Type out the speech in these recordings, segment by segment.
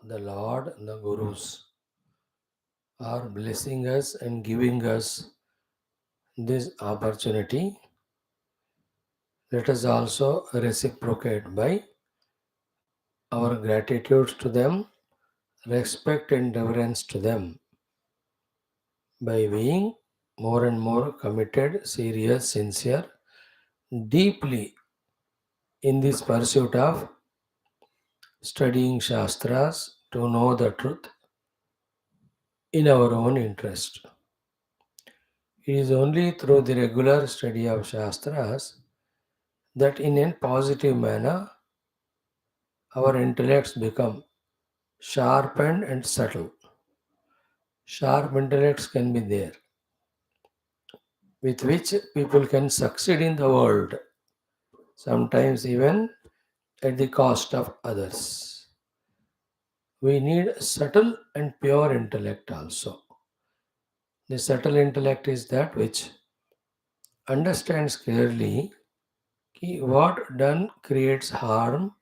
the Lord, the Gurus are blessing us and giving us this opportunity. Let us also reciprocate by our gratitude to them, respect and reverence to them, by being more and more committed, serious, sincere, deeply in this pursuit of studying Shastras to know the truth in our own interest. It is only through the regular study of Shastras that, in a positive manner, our intellects become sharpened and subtle. Sharp intellects can be there, with which people can succeed in the world, sometimes even at the cost of others. We need subtle and pure intellect also. The subtle intellect is that which understands clearly कि what done creates harm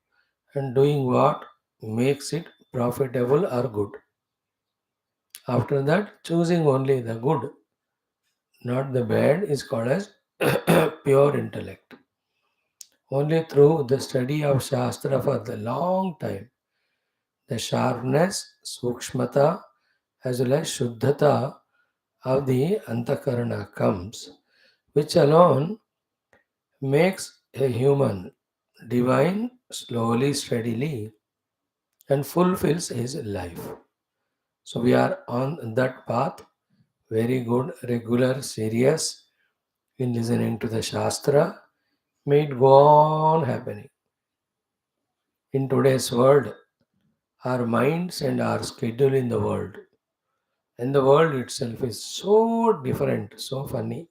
and doing what makes it profitable or good. After that, choosing only the good, not the bad, is called as pure intellect. Only through the study of Shastra for the long time, the sharpness, sukshmata, as well as shuddhata of the antakarana comes, which alone makes a human divine slowly, steadily, and fulfills his life. So we are on that path, very good, regular, serious in listening to the Shastra. May it go on happening. In today's world, our minds and our schedule in the world, and the world itself is so different, so funny,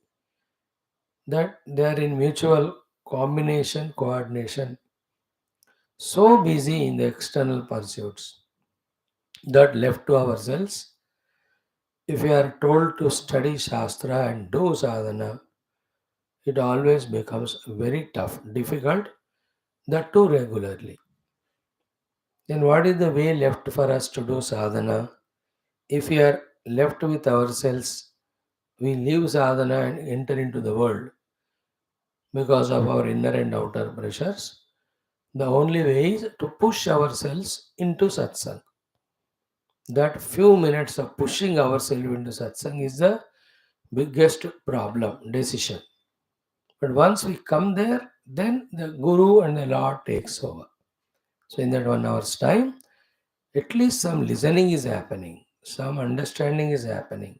that they are in mutual combination, coordination, so busy in the external pursuits that left to ourselves, if we are told to study Shastra and do sadhana, it always becomes very tough, difficult, that too regularly. Then what is the way left for us to do sadhana? If we are left with ourselves, we leave sadhana and enter into the world because of our inner and outer pressures. The only way is to push ourselves into satsang. That few minutes of pushing ourselves into satsang is the biggest problem, decision. But once we come there, then the Guru and the Lord takes over. So in that 1 hour's time, at least some listening is happening, some understanding is happening,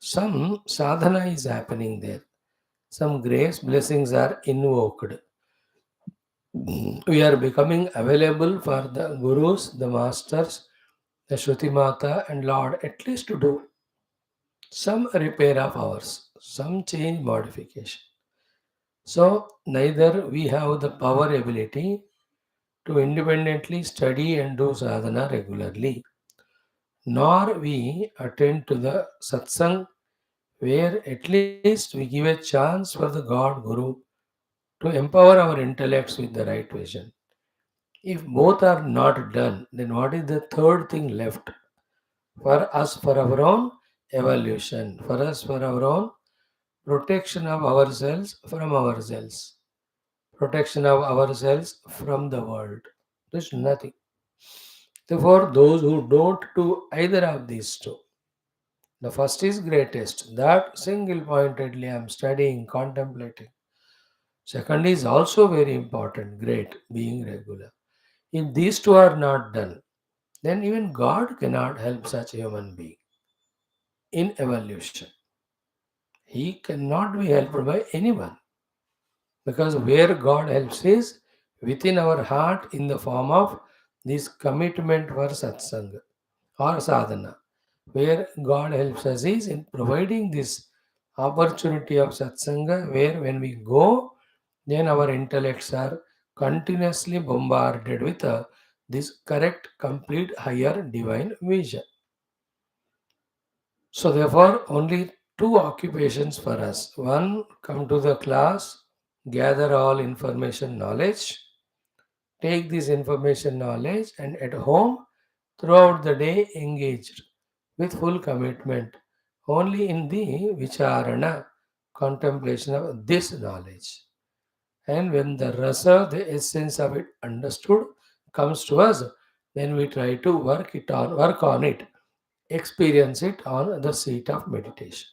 some sadhana is happening there, some grace blessings are invoked. We are becoming available for the Gurus, the Masters, the Shruti Mata and Lord at least to do some repair of ours, some change modification. So neither we have the power ability to independently study and do sadhana regularly, nor we attend to the satsang where at least we give a chance for the God Guru to empower our intellects with the right vision. If both are not done, then what is the third thing left for us for our own evolution, for us for our own protection of ourselves from ourselves, protection of ourselves from the world? There's nothing. Therefore, those who don't do either of these two, the first is greatest, that single pointedly I am studying, contemplating. Second is also very important, great, being regular. If these two are not done, then even God cannot help such a human being in evolution. He cannot be helped by anyone because where God helps is within our heart in the form of this commitment for satsanga or sadhana. Where God helps us is in providing this opportunity of satsanga, where when we go, then our intellects are continuously bombarded with this correct, complete, higher divine vision. So, therefore, only two occupations for us. One, come to the class, gather all information knowledge, take this information knowledge, and at home, throughout the day engaged with full commitment only in the vicharana, contemplation of this knowledge. And when the rasa, the essence of it understood, comes to us, then we try to work on it, experience it on the seat of meditation.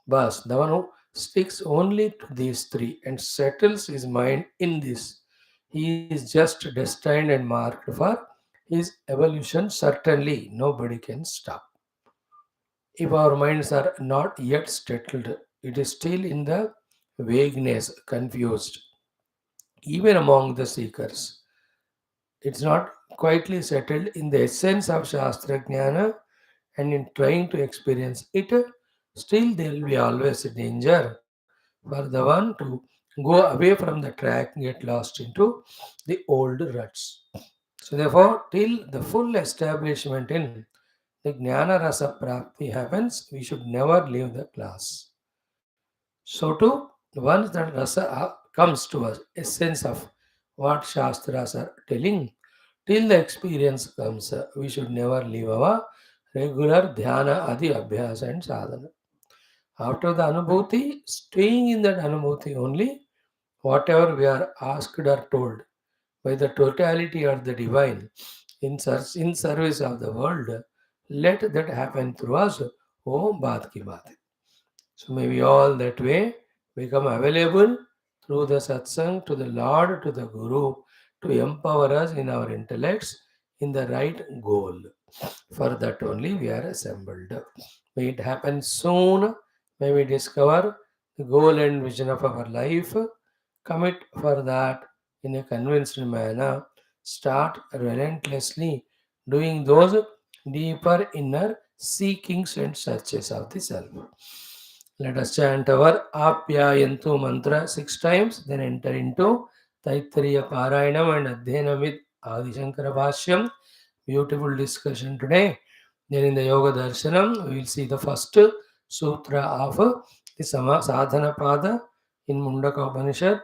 Bas, the one who sticks only to these three and settles his mind in this, he is just destined and marked for his evolution. Certainly, nobody can stop. If our minds are not yet settled, it is still in the vagueness, confused, even among the seekers. It's not quietly settled in the essence of Shastra Jnana, and in trying to experience it, still there will be always a danger for the one to go away from the track, get lost into the old ruts. So, therefore, till the full establishment in the Jnana Rasa Prapti happens, we should never leave the class. So, too, once that rasa comes to us, essence of what Shastras are telling, till the experience comes, we should never leave our regular dhyana, adi, abhyas, and sadhana. After the anubhuti, staying in that anubhuti only, whatever we are asked or told by the totality or the divine in service of the world, let that happen through us. Oh, baat ki baat. So may we all that way become available through the satsang to the Lord, to the Guru, to empower us in our intellects in the right goal. For that only we are assembled. May it happen soon. May we discover the goal and vision of our life. Commit for that in a convinced manner. Start relentlessly doing those deeper inner seekings and searches of the self. Let us chant our Apyayantu mantra 6 times, then enter into Taittiriya Parayanam and Adhyanam with Adi Shankara Bhashyam. Beautiful discussion today. Then in the Yoga Darshanam, we will see the first sutra of the Sadhana Pada in Mundaka Upanishad.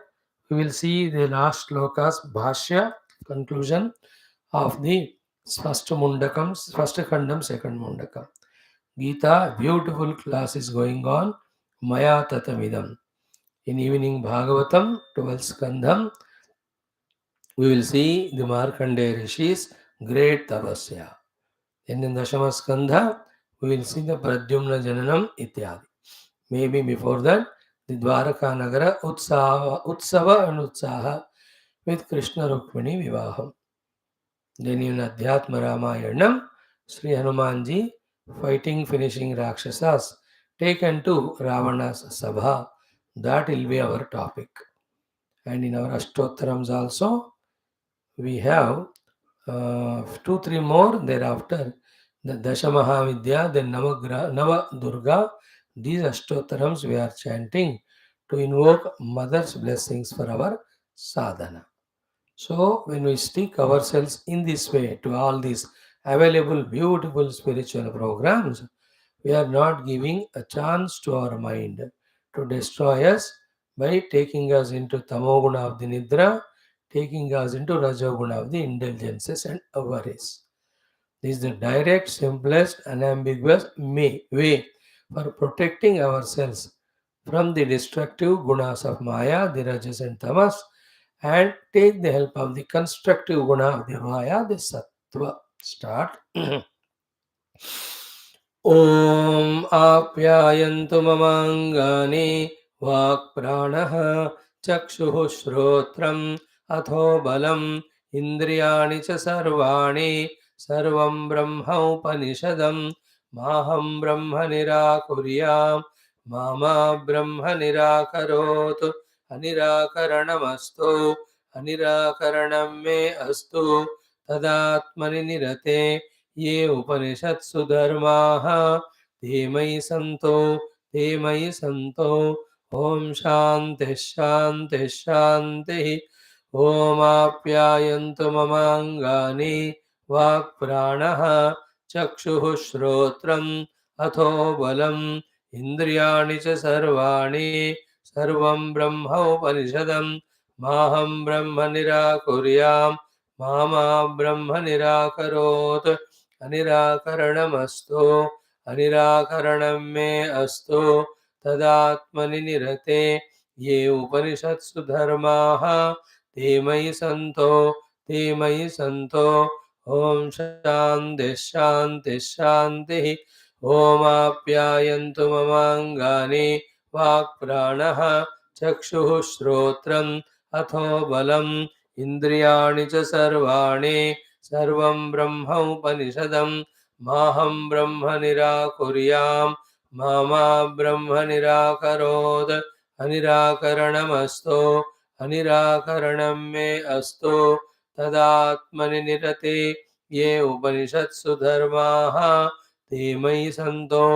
We will see the last slokas, Bhashya, conclusion of the first Mundakam, first Khandam, second Mundakam. Gita, beautiful class is going on. Maya Tatamidam. In evening Bhagavatam, 12th Skandham, we will see the Markandeya Rishi's great tapasya. And in Dashama Skandha, we will see the Pradyumna Jananam Ityadi. Maybe before that, the Dwaraka Nagara Utsava and Utsaha with Krishna Rukmini Vivaham. Then in Adhyatma Ramayanam, Sri Hanumanji fighting finishing Rakshasas taken to Ravana's Sabha. That will be our topic. And in our Ashtottarams also, we have 2, 3 more thereafter. The Dasha Mahavidya, then Nava Durga, these Ashtottarams we are chanting to invoke Mother's blessings for our sadhana. So, when we stick ourselves in this way to all these available beautiful spiritual programs, we are not giving a chance to our mind to destroy us by taking us into tamoguna of the nidra, taking us into rajoguna of the indulgences and avaries. This is the direct, simplest, unambiguous way for protecting ourselves from the destructive gunas of Maya, the Rajas and Tamas, and take the help of the constructive guna of the Maya, the Sattva. Start. ॐ आप्यायन्तु ममाङ्गानि वाक्प्राणः चक्षुः श्रोत्रम् अथो बलम् इन्द्रियाणि च सर्वाणि सर्वं ब्रह्मोपनिषदं माहं ब्रह्म निराकुर्याम् मा ब्रह्म निराकरोत् अनिराकरणमस्तु अनिराकरणं मे अस्तु तदात्मनि निरते ये उपनिषत्सु धर्माः ते मयि सन्तो ॐ शान्तिः शान्तिः शान्तिः ॐ आप्यायन्तु ममाङ्गानि वाक्प्राणः चक्षुः श्रोत्रम् अथो बलम् इन्द्रियाणि च सर्वाणि सर्वं ब्रह्मोपनिषदं माहं ब्रह्म निराकुर्याम् मामा ब्रह्म निराकरोत् अनिराकरणमस्तु अनिराकरणं मे अस्तु तदात्मनि निरते ये उपनिषत्सु धर्माः ते मयि सन्तो ॐ शान्ति शान्ति शान्तिः ओमाप्यायन्तु ममाङ्गानि वाक्प्राणः चक्षुः श्रोत्रम् अथो बलम् इन्द्रियाणि च सर्वाणि सर्वं ब्रह्म उपनिषदम् माहं ब्रह्म निराकुर्याम् मा ब्रह्म निराकरोत् अनिराकरणमस्तु अनिराकरणं मे अस्तु तदात्मनि निरते ये उपनिषत्सु धर्माः ते मयि सन्तो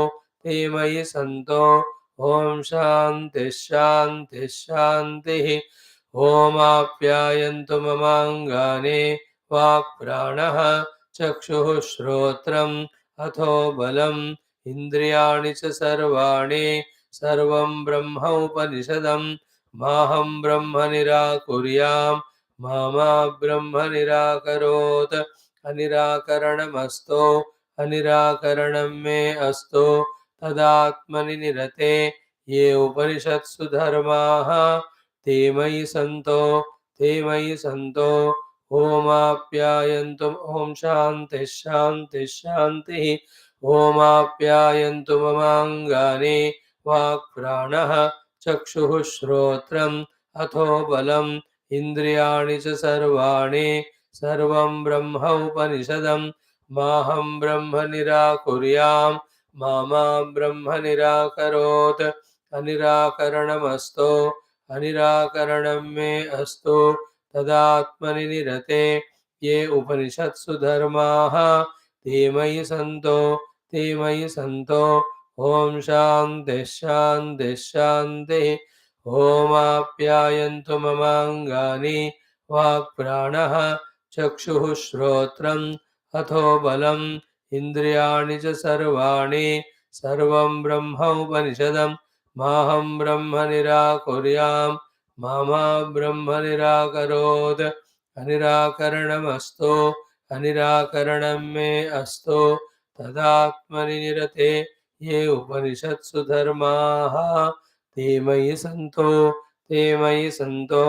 ॐ शान्ति शान्ति शान्तिः ओमाप्यायन्तु ममाङ्गानि वाक्प्राणः चक्षुः श्रोत्रम् अथो बलम् इन्द्रियाणि च सर्वाणि सर्वं ब्रह्म उपनिषदम् माहं ब्रह्म निराकुर्याम् मा ब्रह्म निराकरोत् अनिराकरणमस्तु अनिराकरणं मे अस्तु तदात्मनि निरते ये उपनिषत्सु धर्माः ते मयि सन्तो ओमाप्यायन्तु ॐ शान्तिः शान्तिः शान्तिः ओमाप्यायन्तु ममाङ्गानि वाक्प्राणः चक्षुः श्रोत्रम् अथो बलम् इन्द्रियाणि च सर्वाणि सर्वं ब्रह्म उपनिषदम् माहं ब्रह्म निराकुर्याम् मा ब्रह्म निराकरोत् अनिराकरणमस्तु अनिराकरणं मे अस्तु तदात्मनि निरते ये उपनिषत्सु धर्माः ते मयि सन्तो ॐ शान्तिः शान्तिः शान्तिः ओमाप्यायन्तु ममाङ्गानि वाक्प्राणः चक्षुः श्रोत्रम् अथो बलम् इन्द्रियाणि च सर्वाणि सर्वं ब्रह्म उपनिषदम् माहं ब्रह्म निराकुर्याम् मा ब्रह्म निराकरोत् अनिराकरणमस्तु अनिराकरणं मे अस्तु तदात्मनि निरते ये उपनिषत्सु धर्माः ते मयि सन्तो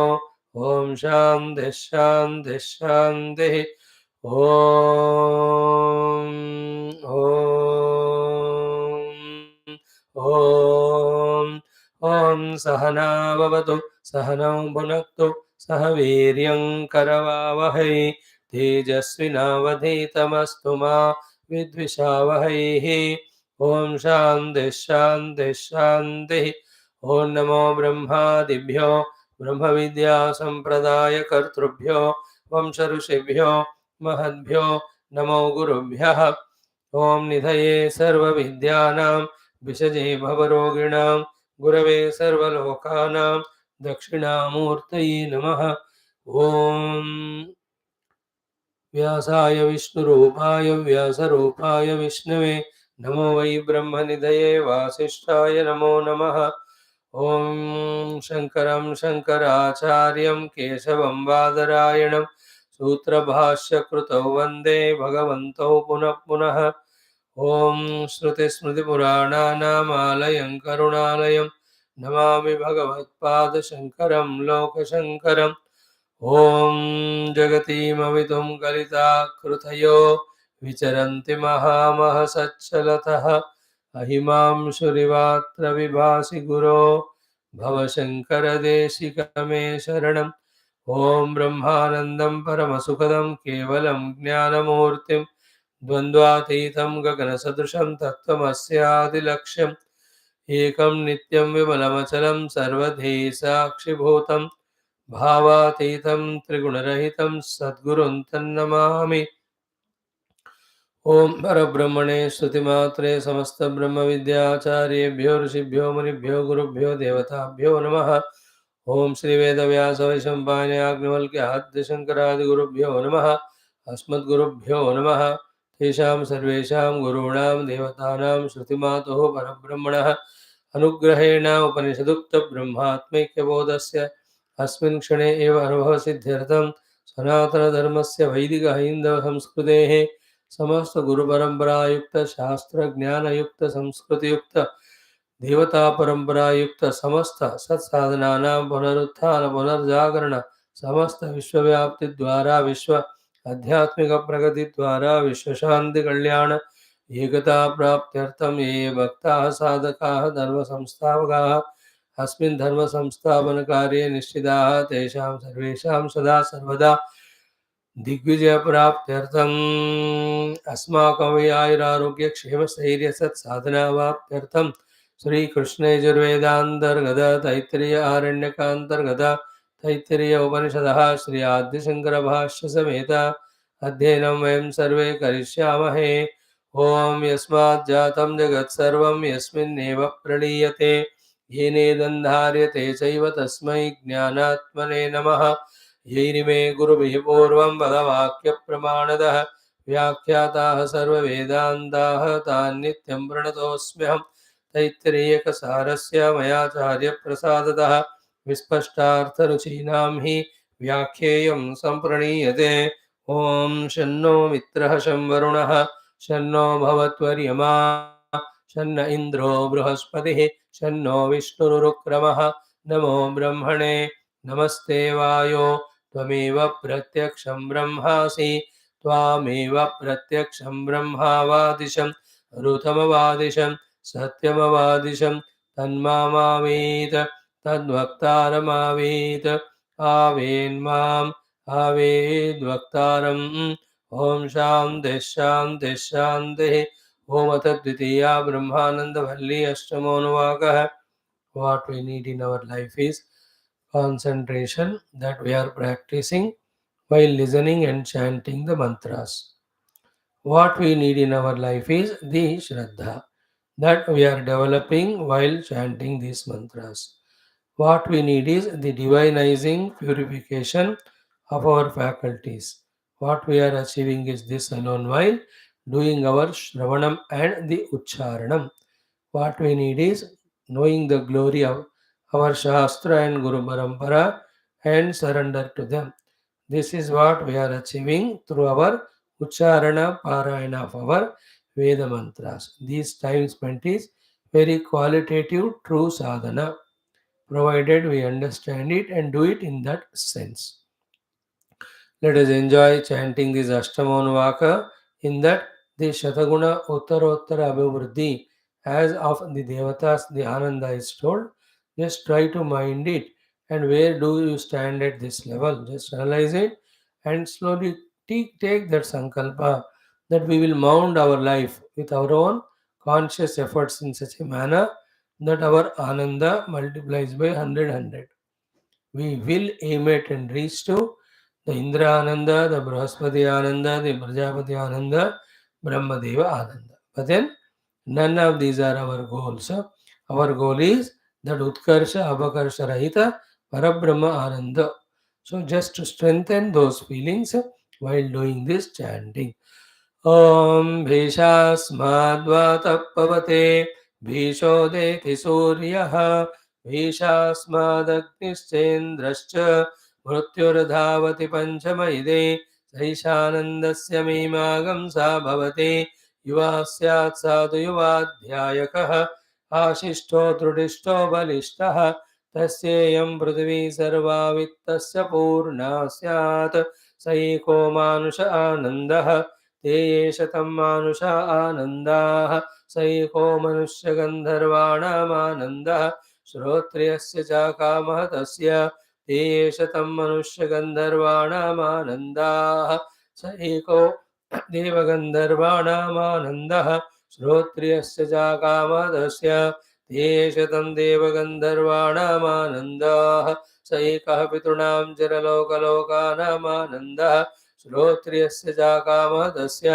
ॐ शान्तिः शान्तिः शान्तिः ॐ सहना भवतु सहनौ भुनक्तु सह वीर्यं करवावहै तेजस्विनावधीतमस्तु मा विद्विषावहैः ॐ शान्तिः शान्तिः शान्तिः ॐ नमो ब्रह्मादिभ्यो ब्रह्मविद्यासम्प्रदायकर्तृभ्यो वंशऋषिभ्यो महद्भ्यो नमो गुरुभ्यः ॐ निधये सर्वविद्यानां विषजे भवरोगिणां गुरवे सर्वलोकानां दक्षिणामूर्तये नमः ॐ व्यासाय विष्णुरूपाय व्यासरूपाय विष्णवे नमो वै ब्रह्मनिधये वासिष्ठाय नमो नमः ॐ शङ्करं शङ्कराचार्यं केशवं बादरायणं सूत्रभाष्यकृतौ वन्दे भगवन्तौ पुनः पुनः ॐ श्रुतिस्मृतिपुराणानामालयं करुणालयं नमामि भगवत्पादशङ्करं लोकशङ्करम् ॐ जगतीमवितुं कलिताकृतयो विचरन्ति महामहसच्चलतः अहिमांशुरिवात्र विभासि गुरो भवशङ्करदेशिकमे शरणम् ॐ ब्रह्मानन्दं परमसुखदं केवलं ज्ञानमूर्तिं द्वन्द्वातीतं गगनसदृशं तत्त्वमस्यादिलक्ष्यम् एकं नित्यं विमलमचलं सर्वधी साक्षिभूतं भावातीतं त्रिगुणरहितं सद्गुरुं तन्नमामि ॐ परब्रह्मणे श्रुतिमात्रे समस्तब्रह्मविद्याचार्येभ्यो ऋषिभ्यो मुनिभ्यो गुरुभ्यो देवताभ्यो नमः ॐ श्रीवेदव्यासवैशम्पायनाग्निवल्क्याद्यशङ्करादिगुरुभ्यो नमः अस्मद्गुरुभ्यो नमः तेषां सर्वेषां गुरूणां देवतानां श्रुतिमातुः परब्रह्मणः अनुग्रहेण उपनिषदुक्तब्रह्मात्मैक्यबोधस्य अस्मिन् क्षणे एव अनुभवसिद्ध्यर्थं सनातनधर्मस्य वैदिक-हैन्दव-संस्कृतेः समस्तगुरुपरम्परायुक्त-शास्त्रज्ञानयुक्त-संस्कृतियुक्त देवतापरम्परायुक्त समस्त सत्साधनानां पुनरुत्थान पुनर्जागरण समस्त विश्वव्याप्तिद्वारा विश्व आध्यात्मिक प्रगतिद्वारा विश्वशान्ति कल्याण एकता प्राप्त्यर्थं ये भक्ताः साधकाः धर्मसंस्थापकाः अस्मिन् धर्मसंस्थापनकार्ये निश्चिताः तेषां सर्वेषां सदा सर्वदा दिग्विजयप्राप्त्यर्थम् अस्माकं आयुरारोग्यक्षेमस्थैर्यसत्साधनावाप्त्यर्थं श्रीकृष्णयजुर्वेदान्तर्गत तैत्तिरीय आरण्यकान्तर्गत तैत्तिरीय उपनिषदः श्री आद्यशङ्करभाष्य समेत अध्ययनं वयं सर्वे करिष्यामहे। ॐ यस्माज्जातं जगत्सर्वं यस्मिन्नेव प्रणीयते येनेदन्धार्यते चैव तस्मै ज्ञानात्मने नमः। यैरिमे गुरुभिः पूर्वं पदवाक्यप्रमाणतः व्याख्याताः सर्ववेदान्ताः तान् नित्यं प्रणतोऽस्म्यहं। तैत्तिरीयकसारस्य मयाचार्यप्रसादतः विस्पष्टार्थरुचीनां हि व्याख्येयं सम्प्रणीयते। ॐ शन्नो मित्रः शं वरुणः शन्नो भवत्वर्यमा शन्न इन्द्रो बृहस्पतिः शन्नो विष्णुरुक्रमः। नमो ब्रह्मणे नमस्ते वायो त्वमेव प्रत्यक्षं ब्रह्मासि त्वामेव प्रत्यक्षं ब्रह्मावादिशं ऋतमवादिशं सत्यमवादिशं तन्मामावेत तद्वक्तारमावेत आवेन्माम् आवेद्वक्तारम्। ॐ शान्तिः शान्तिः शान्तिः। ॐ अथ द्वितीया ब्रह्मानंद वल्ली अष्टमोऽनुवाकः। What we need in our life is concentration that we are practicing while listening and chanting the mantras. What we need in our life is the Shraddha that we are developing while chanting these mantras. What we need is the divinizing purification of our faculties. What we are achieving is this alone while doing our Shravanam and the Ucharanam. What we need is knowing the glory of our Shastra and Guru Parampara and surrender to them. This is what we are achieving through our Ucharana Parayana of our Veda mantras. This time spent is very qualitative true sadhana, provided we understand it and do it in that sense. Let us enjoy chanting this Ashtamanuvaka in that the Shataguna Uttarottara Abhivruddhi as of the Devatas, the Ananda is told. Just try to mind it and where do you stand at this level. Just analyze it and slowly take that sankalpa that we will mount our life with our own conscious efforts in such a manner that our Ananda multiplies by 100. We will aim at and reach to the Indra Ananda, the Brahaspati Ananda, the Prajapati Ananda, Brahmadeva Ananda. But then none of these are our goals. Our goal is that Utkarsha Abhakarsha Rahita Parabrahma Ananda. So just to strengthen those feelings while doing this chanting. Om Bhishasmadvata Pavate Bhishodethi Suryaha Bhishasmadagnischendrascha Mrutyurdhavati Panchamaide Saishanandasya Meemāāgamsa Bhavate Yuvasyat Sadhu Yuvadhyayakah Ashishto Trudishto Balishtaha Tasyayam Prithvi Sarva Vittasya Purna Syat Saiko Manusha Anandaha ते शतं मानुषा आनन्दाः psycho मनुष्यगन्धर्वाणामानन्दः श्रोत्रियस्य च कामः तस्य ते शतं मनुष्यगन्धर्वाणामानन्दाः psycho देवगन्धर्वाणामानन्दः श्रोत्रियस्य च कामः तस्य ते शतं देवगन्धर्वाणामानन्दाः सैकः पितॄणां चरलोकलोकानामानन्दः श्रोत्रियस्य च कामः तस्य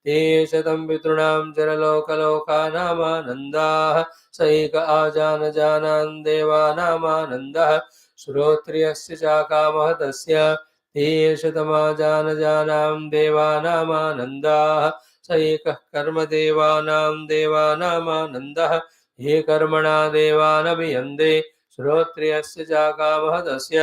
ते शतं पितॄणां चरलोकलोकानामानन्दाः स एक आजानजानान् देवानामानन्दः श्रोत्रियस्य च कामः तस्य ते शतमाजानजानां देवानामानन्दाः स एकः कर्मदेवानां देवानामानन्दः ये कर्मणा देवानभियन्ते श्रोत्रियस्य च कामः तस्य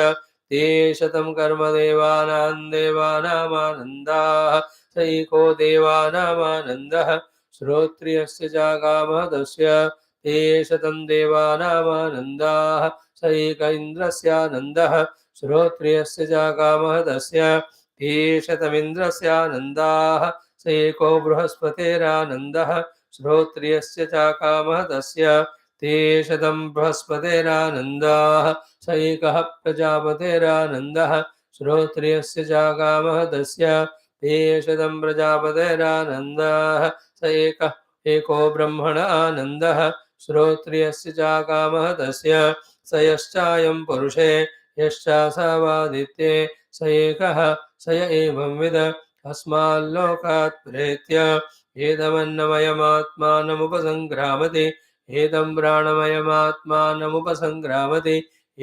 te shatam karma devanam devanam saiko devanam Shrotriyasya jagamah dasya te shatam devanam saika indrasya nandah Shrotriyasya jagamah dasya te shatam indrasya nandah saiko bruhaspatera श्रोत्रियस्य चाकामः तस्य ते शतं बृहस्पतिरानन्दः स एकः प्रजापतिरानन्दः श्रोत्रियस्य चाकामः तस्य ते शतं प्रजापतिरानन्दः स एकः एको ब्रह्मण आनन्दः श्रोत्रियस्य चाकामः तस्य स यश्चायं पुरुषे यश्चासावादित्ये स एकः स य एवं विद अस्माल्लोकात् प्रेत्य एतमन्नमयमात्मानमुपसङ्क्रामति एतं प्राणमयमात्मानमुपसङ्क्रामति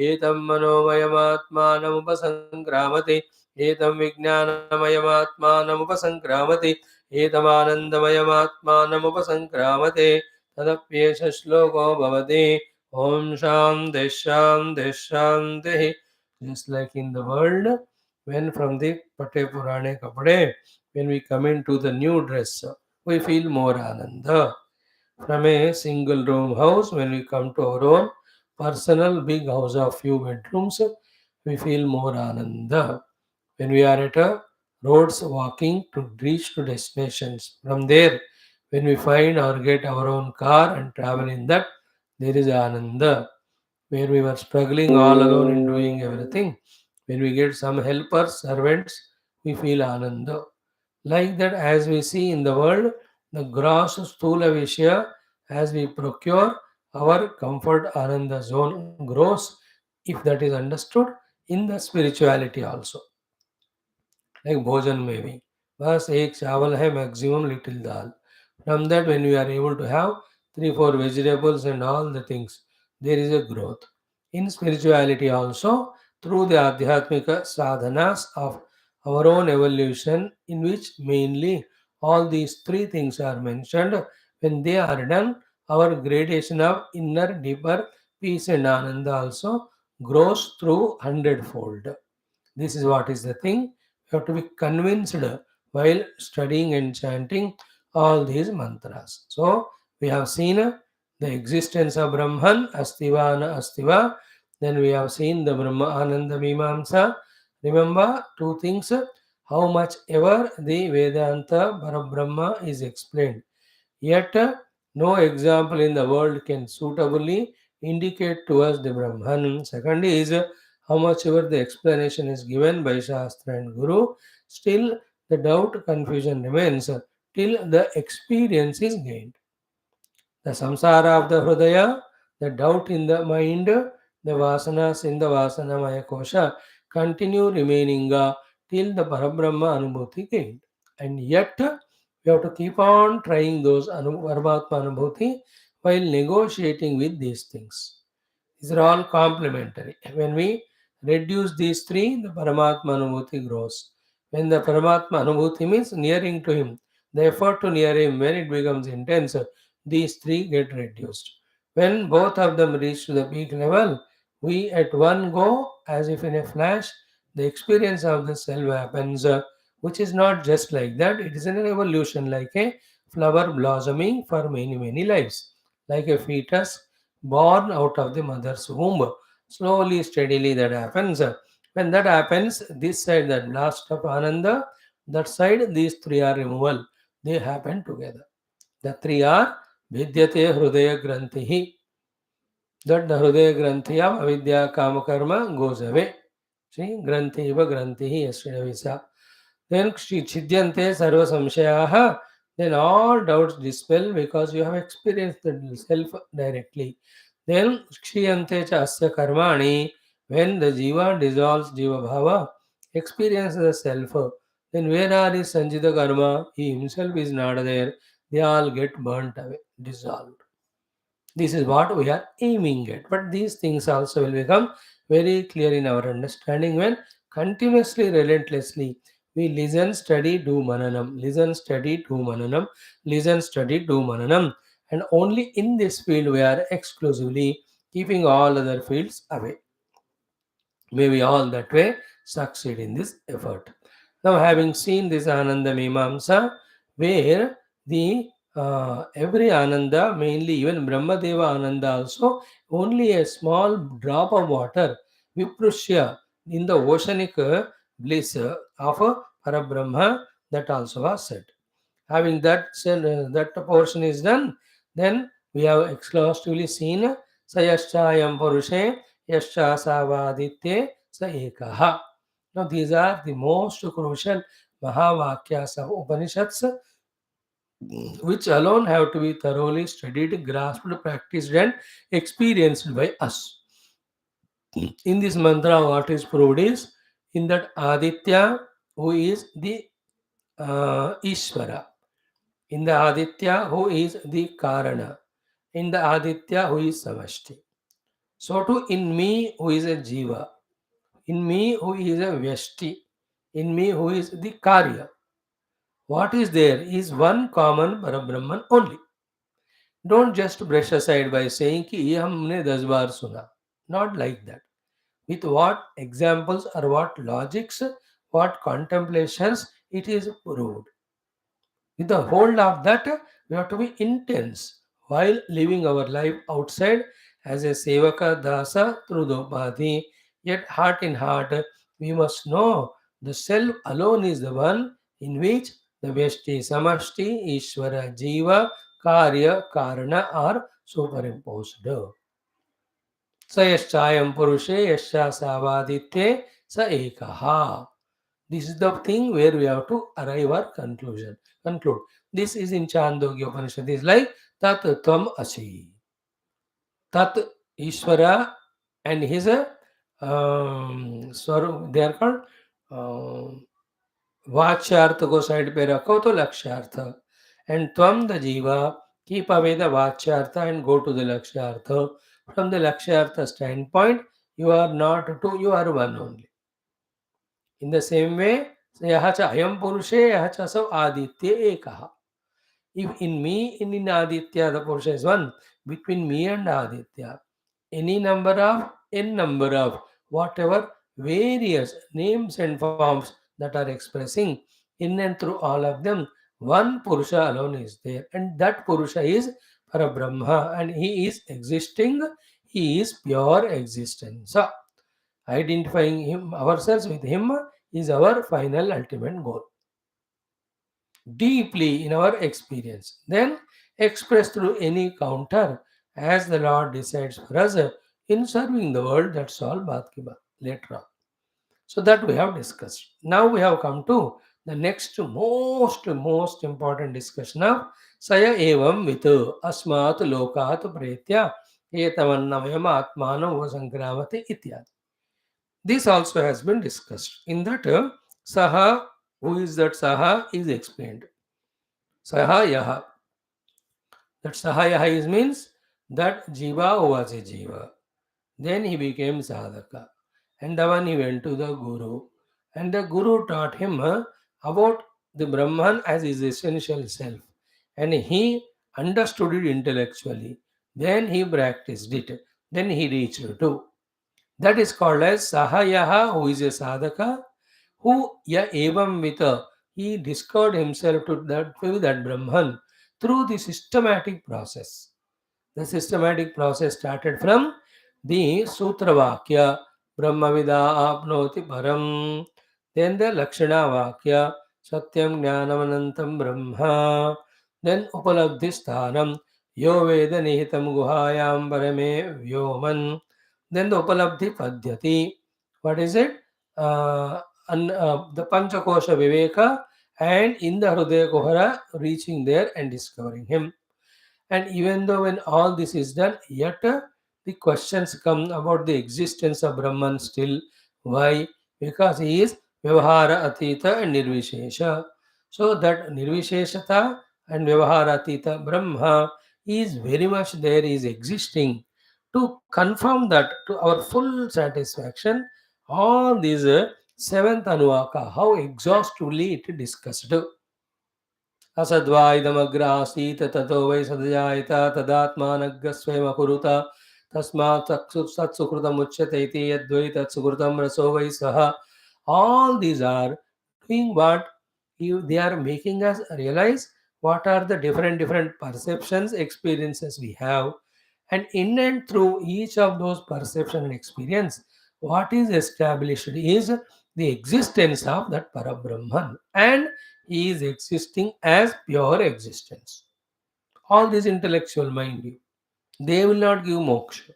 एतं मनोमयमात्मानमुपसङ्क्रामति एतं विज्ञानमयमात्मानमुपसङ्क्रामति एतमानन्दमयमात्मानमुपसङ्क्रामति तदप्येष श्लोको भवति ॐ शान्तिः शान्तिः शान्तिः. Just like in the world, when from the Pate Purane Kapade, when we come into the new dress, we feel more ananda. From a single room house, when we come to our own personal big house of few bedrooms, we feel more ananda. When we are at a roads walking to reach to destinations, from there, when we find or get our own car and travel in that, there is ananda. Where we were struggling all alone in doing everything, when we get some helpers, servants, we feel ananda. Like that, as we see in the world, the gross sthula vishya, as we procure, our comfort ananda zone grows, if that is understood in the spirituality also. Like bhojan maybe. Bas ek chawal hai, maximum little dal. From that, when we are able to have 3 4 vegetables and all the things, there is a growth. In spirituality also, through the adhyatmika sadhanas of our own evolution, in which mainly all these three things are mentioned, when they are done, our gradation of inner, deeper peace and ananda also grows through hundredfold. This is what is the thing. You have to be convinced while studying and chanting all these mantras. So we have seen the existence of Brahman, Astiva and Astiva. Then we have seen the Brahma Ananda Meemamsa. Remember two things, how much ever the Vedanta Parabrahma is explained. Yet, no example in the world can suitably indicate to us the Brahman. Second is, how much ever the explanation is given by Shastra and Guru, still the doubt, confusion remains till the experience is gained. The samsara of the Hridaya, the doubt in the mind, the vasanas in the Vasanamaya Kosha continue remaining till the Parabrahma Anubhuti gained. And yet, we have to keep on trying those Paramatma Anubhuti while negotiating with these things. These are all complementary. When we reduce these three, the Paramatma Anubhuti grows. When the Paramatma Anubhuti means nearing to Him, the effort to near Him, when it becomes intense, these three get reduced. When both of them reach to the peak level, we at one go, as if in a flash, the experience of the self happens, which is not just like that, it is an evolution, like a flower blossoming for many, many lives, like a fetus born out of the mother's womb. Slowly, steadily, that happens. When that happens, this side, that blast of Ananda, that side, these three are removal. They happen together. The three are Vidyate Hrudaya Grantihi. That the Hrudaya Granthi of Avidya Kamakarma goes away. See, Granthi Iva Grantihi Yasrinavisa. Then Chidyante Sarva Samshayaha. Then all doubts dispel because you have experienced the self directly. Then Kshiyante cha asya karmani. When the Jiva dissolves Jiva Bhava, experiences the self. Then where are his Sanjita Karma? He himself is not there. They all get burnt away, dissolved. This is what we are aiming at. But these things also will become very clear in our understanding when continuously, relentlessly, we listen, study, do mananam, listen, study, do mananam, listen, study, do mananam. And only in this field we are exclusively keeping all other fields away. May we all that way succeed in this effort. Now, having seen this Ananda Mimamsa, where the every Ananda, mainly even Brahmadeva Ananda also, only a small drop of water, Viprushya, in the oceanic bliss of Parabrahma, that also was said. Having that said, that portion is done, then we have exhaustively seen Sayaschayam Purushe, Yascha Savaditye Sa Ekaha. Now, these are the most crucial Mahavakyas of Upanishads, which alone have to be thoroughly studied, grasped, practiced, and experienced by us. In this mantra, what is proved is in that Aditya, who is the Ishvara, in the Aditya, who is the Karana, in the Aditya, who is Samashti. So, too, in me, who is a Jiva, in me, who is a Vyashti, in me, who is the Karya. What is there is one common Parabrahman only. Don't just brush aside by saying कि ये हमने 10 बार सुना. Not like that. With what examples or what logics, what contemplations it is proved. With the whole of that, we have to be intense while living our life outside as a Sevaka Dasa through the Upadhi. Yet, heart in heart, we must know the self alone is the one in which the Vyashti, Samashti, Ishvara, Jiva, Karya, Karana are superimposed. स यश्चायं पुरुषे यश्चा सावादित्ये स एकः. This is the thing where we have to arrive our conclusion. Conclude. This is in Chandogya Upanishad. This is like Tat Tvam Asi. Tat Ishvara and his Swarup, they are called वाच्यार्थ को side पे रखो तो लक्ष्यार्थ and त्वम the जीवा keep away the vachyartha and go to the lakshyartha. From the lakshyartha standpoint, you are not two, you are one only. In the same way, yaha cha ayam purushe, yaha cha sav aditya ekaha. If in me, in Aditya, the Purusha is one, between me and Aditya, any number of, n number of, whatever various names and forms that are expressing in and through all of them, one Purusha alone is there. And that Purusha is Parabrahma, and he is existing, he is pure existence. So, identifying him, ourselves with him is our final ultimate goal deeply in our experience, then expressed through any counter as the Lord decides for us in serving the world. That's all Baat ki baat later on. So that we have discussed. Now we have come to the next most important discussion of Saya evam vitu asmat lokat pretya etamannavayam atmanam vasankramati ityadi. This also has been discussed. In that, Saha, who is that Saha, is explained. Sahayaha. That Sahayaha is means that Jiva was a Jiva. Then he became Sadhaka. And then he went to the Guru. And the Guru taught him about the Brahman as his essential self. And he understood it intellectually. Then he practiced it. Then he reached to. That is called as Sahayaha, who is a Sadhaka, who ya evam vita, he discovered himself to that Brahman through the systematic process. The systematic process started from the Sutra Vakya, Brahmavida apnoti param, then the Lakshana Vakya, Satyam Jnanamanantam Brahma, then Upalabdhi Sthanam, Yo Veda Nihitam Guhayam Parame Vyoman, then the Upalabdhi Padhyati. What is it? The Panchakosha Viveka, and in the Hrudaya Kuhara, reaching there and discovering him. And even though when all this is done, yet the questions come about the existence of Brahman still. Why? Because he is Vyavahara Atita and Nirvishesha. So that Nirvisheshata and Vyavahara Atita Brahma is very much there, is existing. To confirm that to our full satisfaction, all these seventh Anuvaka, how exhaustively it discussed. असद्वा इदमग्र आसीत् ततो वै सदजायत तदात्मानग्र स्वयमकुरुत tasmat satsukrutam uchyate iti yadvai tatsukrutam raso vai saha. All these are doing what? They are making us realize what are the different perceptions, experiences we have, and in and through each of those perception and experience, what is established is the existence of that Parabrahman, and he is existing as pure existence. All this intellectual mind, they will not give moksha,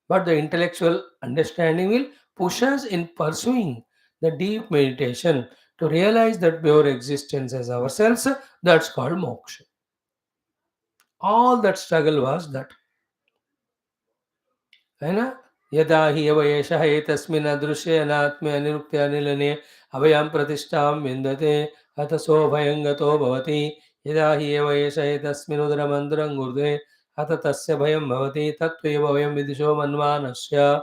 but the intellectual understanding will push us in pursuing the deep meditation to realize that pure existence as ourselves. That's called moksha. All that struggle was that, है ना? यदा हि अवयेषः एतस्मिन् अदृश्ये अनात्मे अनिरुक्ते अनिलने अभयां प्रतिष्ठां विन्दते अथ सोऽभयं गतो भवति यदा हि एवयेष एतस्मिन् उदरमन्तरं गुरुते अथ तस्य भयं भवति तत्त्वेव वयं विदिशो मन्वानस्य.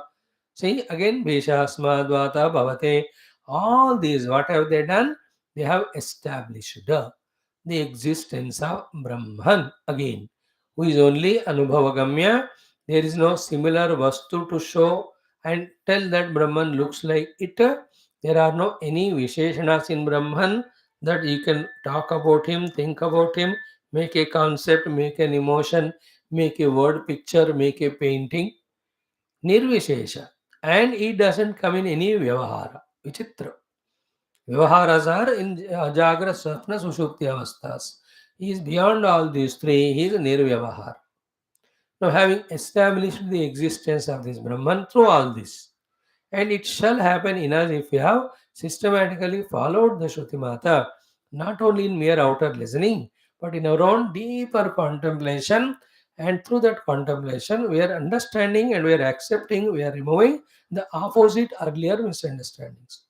See again, Bhishasmadvata Bhavate. All these, what have they done? They have established the existence of Brahman again, who is only Anubhavagamya. There is no similar Vastu to show and tell that Brahman looks like it. There are no any Visheshanas in Brahman that you can talk about him, think about him, make a concept, make an emotion, make a word picture, make a painting. Nirvishesha. And it doesn't come in any Vyavahara. Vichitra. Vyavaharas are in Ajagra, Swapna, Sushupti avasthas. He is beyond all these three. He is Nirvyavahara. Now, having established the existence of this Brahman through all this, and it shall happen in us if we have systematically followed the Shruti Mata, not only in mere outer listening, but in our own deeper contemplation. And through that contemplation, we are understanding and we are accepting, we are removing the opposite earlier misunderstandings.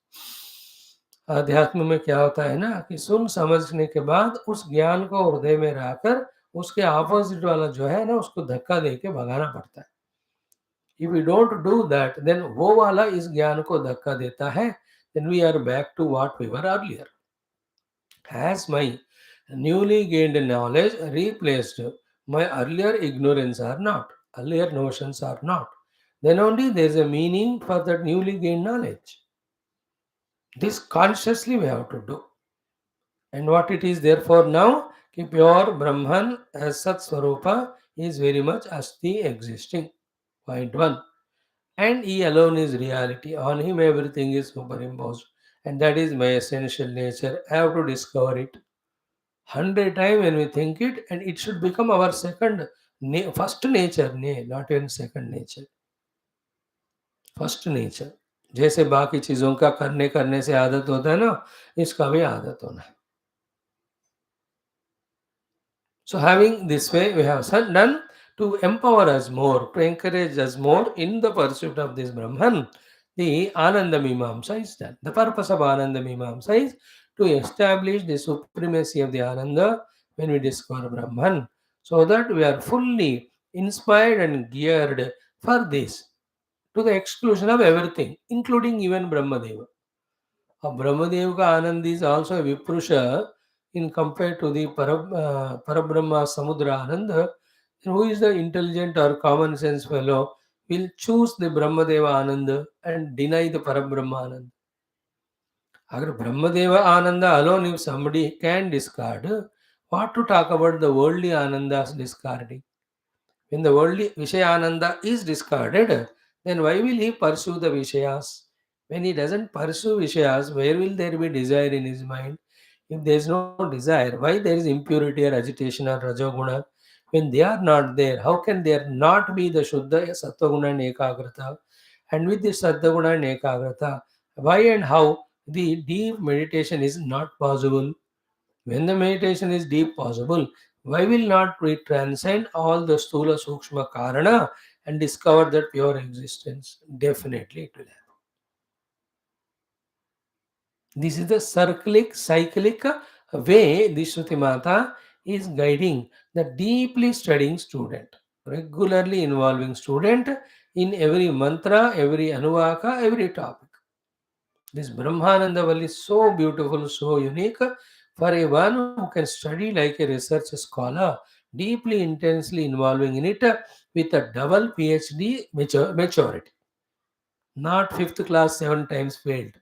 अध्यात्म में क्या होता है ना कि सुन समझने के बाद उस ज्ञान को हृदय में रखकर उसके ऑपोजिट वाला जो है ना उसको धक्का दे के भगाना पड़ता है. If we don't do that, then वो वाला इस ज्ञान को धक्का देता है. Then we are back to what we were earlier. Has my newly gained knowledge replaced my earlier ignorance or not? Earlier notions are not. Then only there is a meaning for that newly gained knowledge. This consciously we have to do. And what it is therefore now, कि pure Brahman as Sat Swarupa is very much asti existing. Point one. And he alone is reality. On him everything is superimposed. And that is my essential nature. I have to discover it. 100 times when we think it, and it should become our first nature, not even second nature. First nature. जैसे बाकी चीजों का करने करने से आदत होता है ना, इसका भी आदत होना है. So having this way, we have done to empower us more, to encourage us more in the pursuit of this Brahman. The Ananda Mimamsa is done. The purpose of Ananda Mimamsa is to establish the supremacy of the Ananda when we discover Brahman, so that we are fully inspired and geared for this, to the exclusion of everything, including even Brahmadeva. Brahmadev ka Anand is also a Viprusha in compared to the Parabrahma Samudra Anand. Who is the intelligent or common sense fellow will choose the Brahmadeva Anand and deny the Parabrahma Anand. Agar Brahmadeva Ananda alone, if somebody can discard, what to talk about the worldly Anandas discarding? When the worldly Vishayananda is discarded, then why will he pursue the Vishayas? When he doesn't pursue Vishayas, where will there be desire in his mind? If there is no desire, why there is impurity or agitation or Rajoguna? When they are not there, how can there not be the Shuddha Sattva and Ekagrata? And with the Sattva and Ekagrata, why and how the deep meditation is not possible? When the meditation is deep possible, why will not we transcend all the Stula Sukshma Karana and discover that pure existence? Definitely it will happen. This is the cyclic way the Shruti Mata is guiding the deeply studying student, regularly involving student in every mantra, every anuvaka, every topic. This Brahmananda Valli is so beautiful, so unique for a one who can study like a research scholar deeply, intensely involving in it with a double PhD maturity, not fifth class 7 times failed.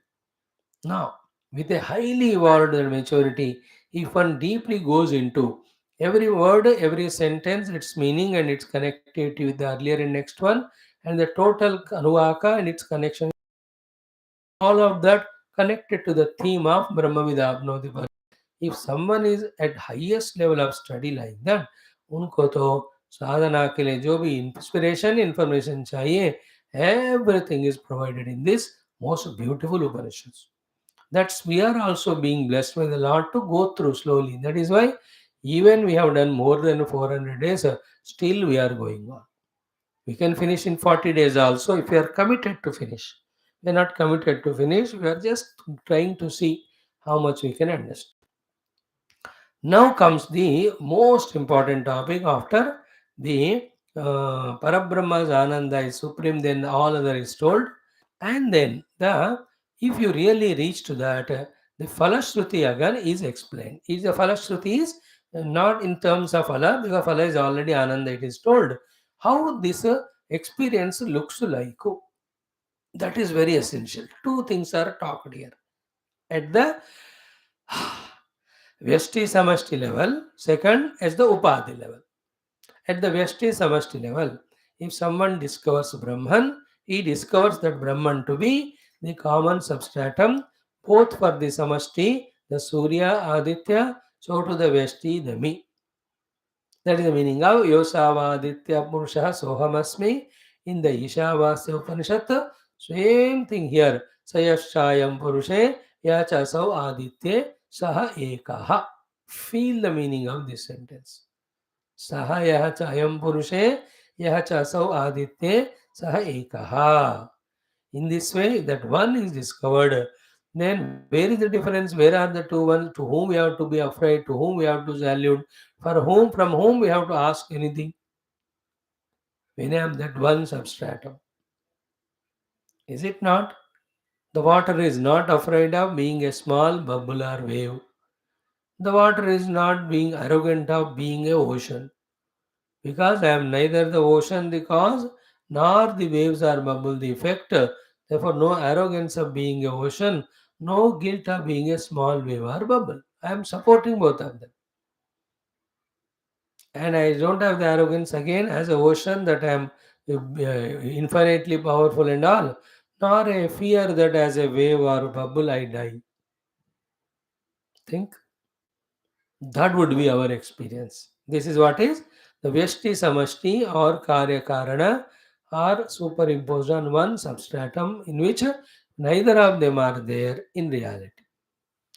Now, with a highly evolved maturity, if one deeply goes into every word, every sentence, its meaning and its connectivity with the earlier and next one, and the total Anuvaka and its connection, all of that connected to the theme of Brahmavidapnoti. If someone is at highest level of study like that, उनको तो साधना के लिए जो भी inspiration information चाहिए, everything is provided in this most beautiful Upanishads. That's we are also being blessed with a lot to go through slowly. That is why even we have done more than 400 days, still we are going on. We can finish in 40 days also if we are committed to finish. We are not committed to finish, we are just trying to see how much we can understand. Now comes the most important topic after the Parabrahma's Ananda is supreme, then all other is told. And then the if you really reach to that, the Falashruti again is explained. Is the Falashruti is not in terms of Phala, because Phala is already Ananda, it is told. How this experience looks like. That is very essential. Two things are talked here. At the Vyashti Samashti level, second as the Upadhi level. At the Vyashti Samashti level, if someone discovers Brahman, he discovers that Brahman to be the common substratum, both for the Samashti, the Surya, Aditya, so to the Vyashti, the me. That is the meaning of Yosavaditya Purusha Sohamasmi in the Ishavasya Upanishad. Same thing here. Sayashayam Purushe Yachasau Aditya Saha Ekaha. Feel the meaning of this sentence. Saha Yaha Chayam Purushe Yachasau Aditya Saha Ekaha. In this way, that one is discovered. Then where is the difference? Where are the two ones? To whom we have to be afraid? To whom we have to salute? For whom, from whom we have to ask anything? When I am that one substratum. Is it not? The water is not afraid of being a small bubble or wave. The water is not being arrogant of being a ocean. Because I am neither the ocean the cause, nor the waves or bubble the effect. Therefore, no arrogance of being a ocean, no guilt of being a small wave or bubble. I am supporting both of them. And I don't have the arrogance again as a ocean that I am infinitely powerful and all, nor a fear that as a wave or bubble I die. Think that would be our experience. This is what is the Vyashti Samashti or Karya Karana are superimposed on one substratum in which neither of them are there in reality.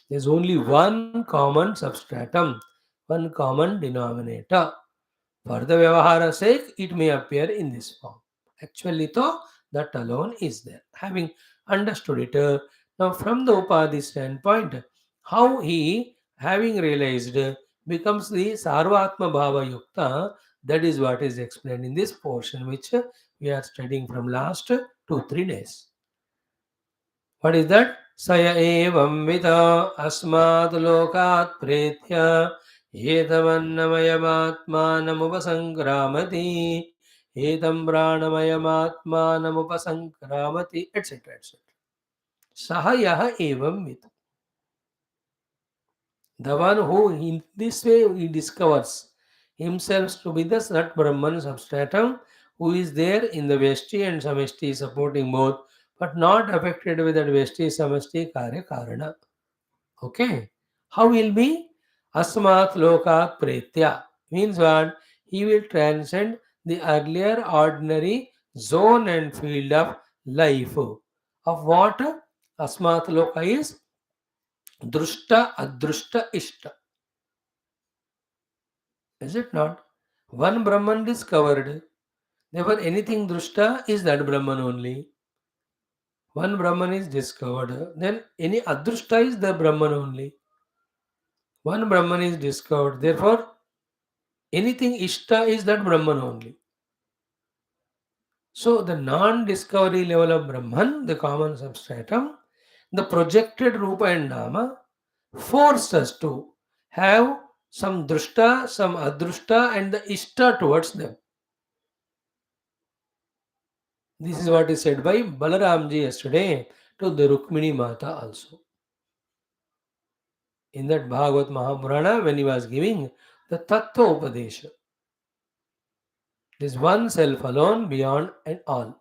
There is only one common substratum, one common denominator. For the Vyavahara sake, it may appear in this form. Actually, though, that alone is there. Having understood it, now from the Upadhi standpoint, how he, having realized, becomes the Sarvatma Bhava Yukta, that is what is explained in this portion, which we are studying from last 2-3 days. What is that? Saya evam vita asmat lokat pretya etamannamayamatmanamupasangramati etam pranamayamatmanamupasangramati etc. etc. Sahayaha evam vita. The one who in this way he discovers himself to be the Sat Brahman substratum who is there in the Veshti and Sameshti supporting both but not affected with that Veshti Sameshti Karya Karana. Okay. How will be? Asmat Lokat Pretya. Means what? He will transcend the earlier ordinary zone and field of life. Of what? Asmat Loka is Drushta Adrushta Ishta. Is it not? One Brahman discovered. Therefore, anything Drushta is that Brahman only. One Brahman is discovered. Then any Adrushta is the Brahman only. One Brahman is discovered. Therefore, anything Ishta is that Brahman only. So, the non discovery level of Brahman, the common substratum, the projected Rupa and Nama, forced us to have some drushta, some adrushta, and the ishta towards them. This is what is said by Balaramji yesterday to the Rukmini Mata also. In that Bhagavat Mahapurana, when he was giving the Tattva Upadesha, this one self alone, beyond and all.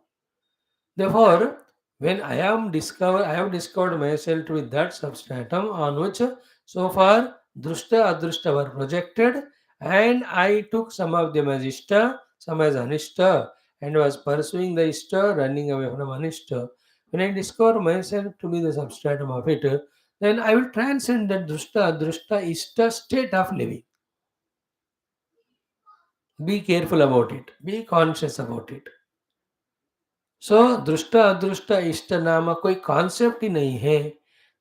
Therefore, when I have discovered myself with that substratum on which so far drushta adrushta were projected, and I took some of them as ishta, some as anishta, and was pursuing the ishta, running away from anishta. When I discover myself to be the substratum of it, then I will transcend the drushta adrushta ishta state of living. Be careful about it. Be conscious about it. सो दृष्ट अदृष्ट इष्ट नामक कोई concept ही नहीं है।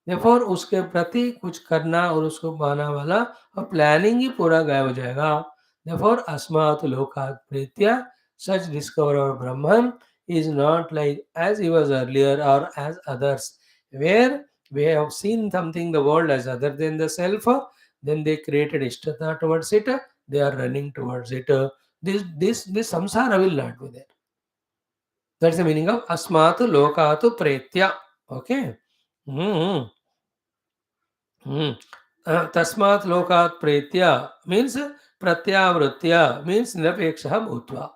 Therefore उसके प्रति कुछ करना और उसको पाना वाला और प्लानिंग ही पूरा गायब हो जाएगा। देयरफॉर अस्मात् लोकात् प्रीत्या such discover our Brahman is not like as he was earlier or as others, where we have seen something the world as other than the self, then they created ishtata towards it, they are running towards it. This samsara will not be there. That's the meaning of asmatu lokatu pretya. Okay. Hmm. Hmm. Tasmat lokat pretya means pratyavritya means nirapeksha bhutva.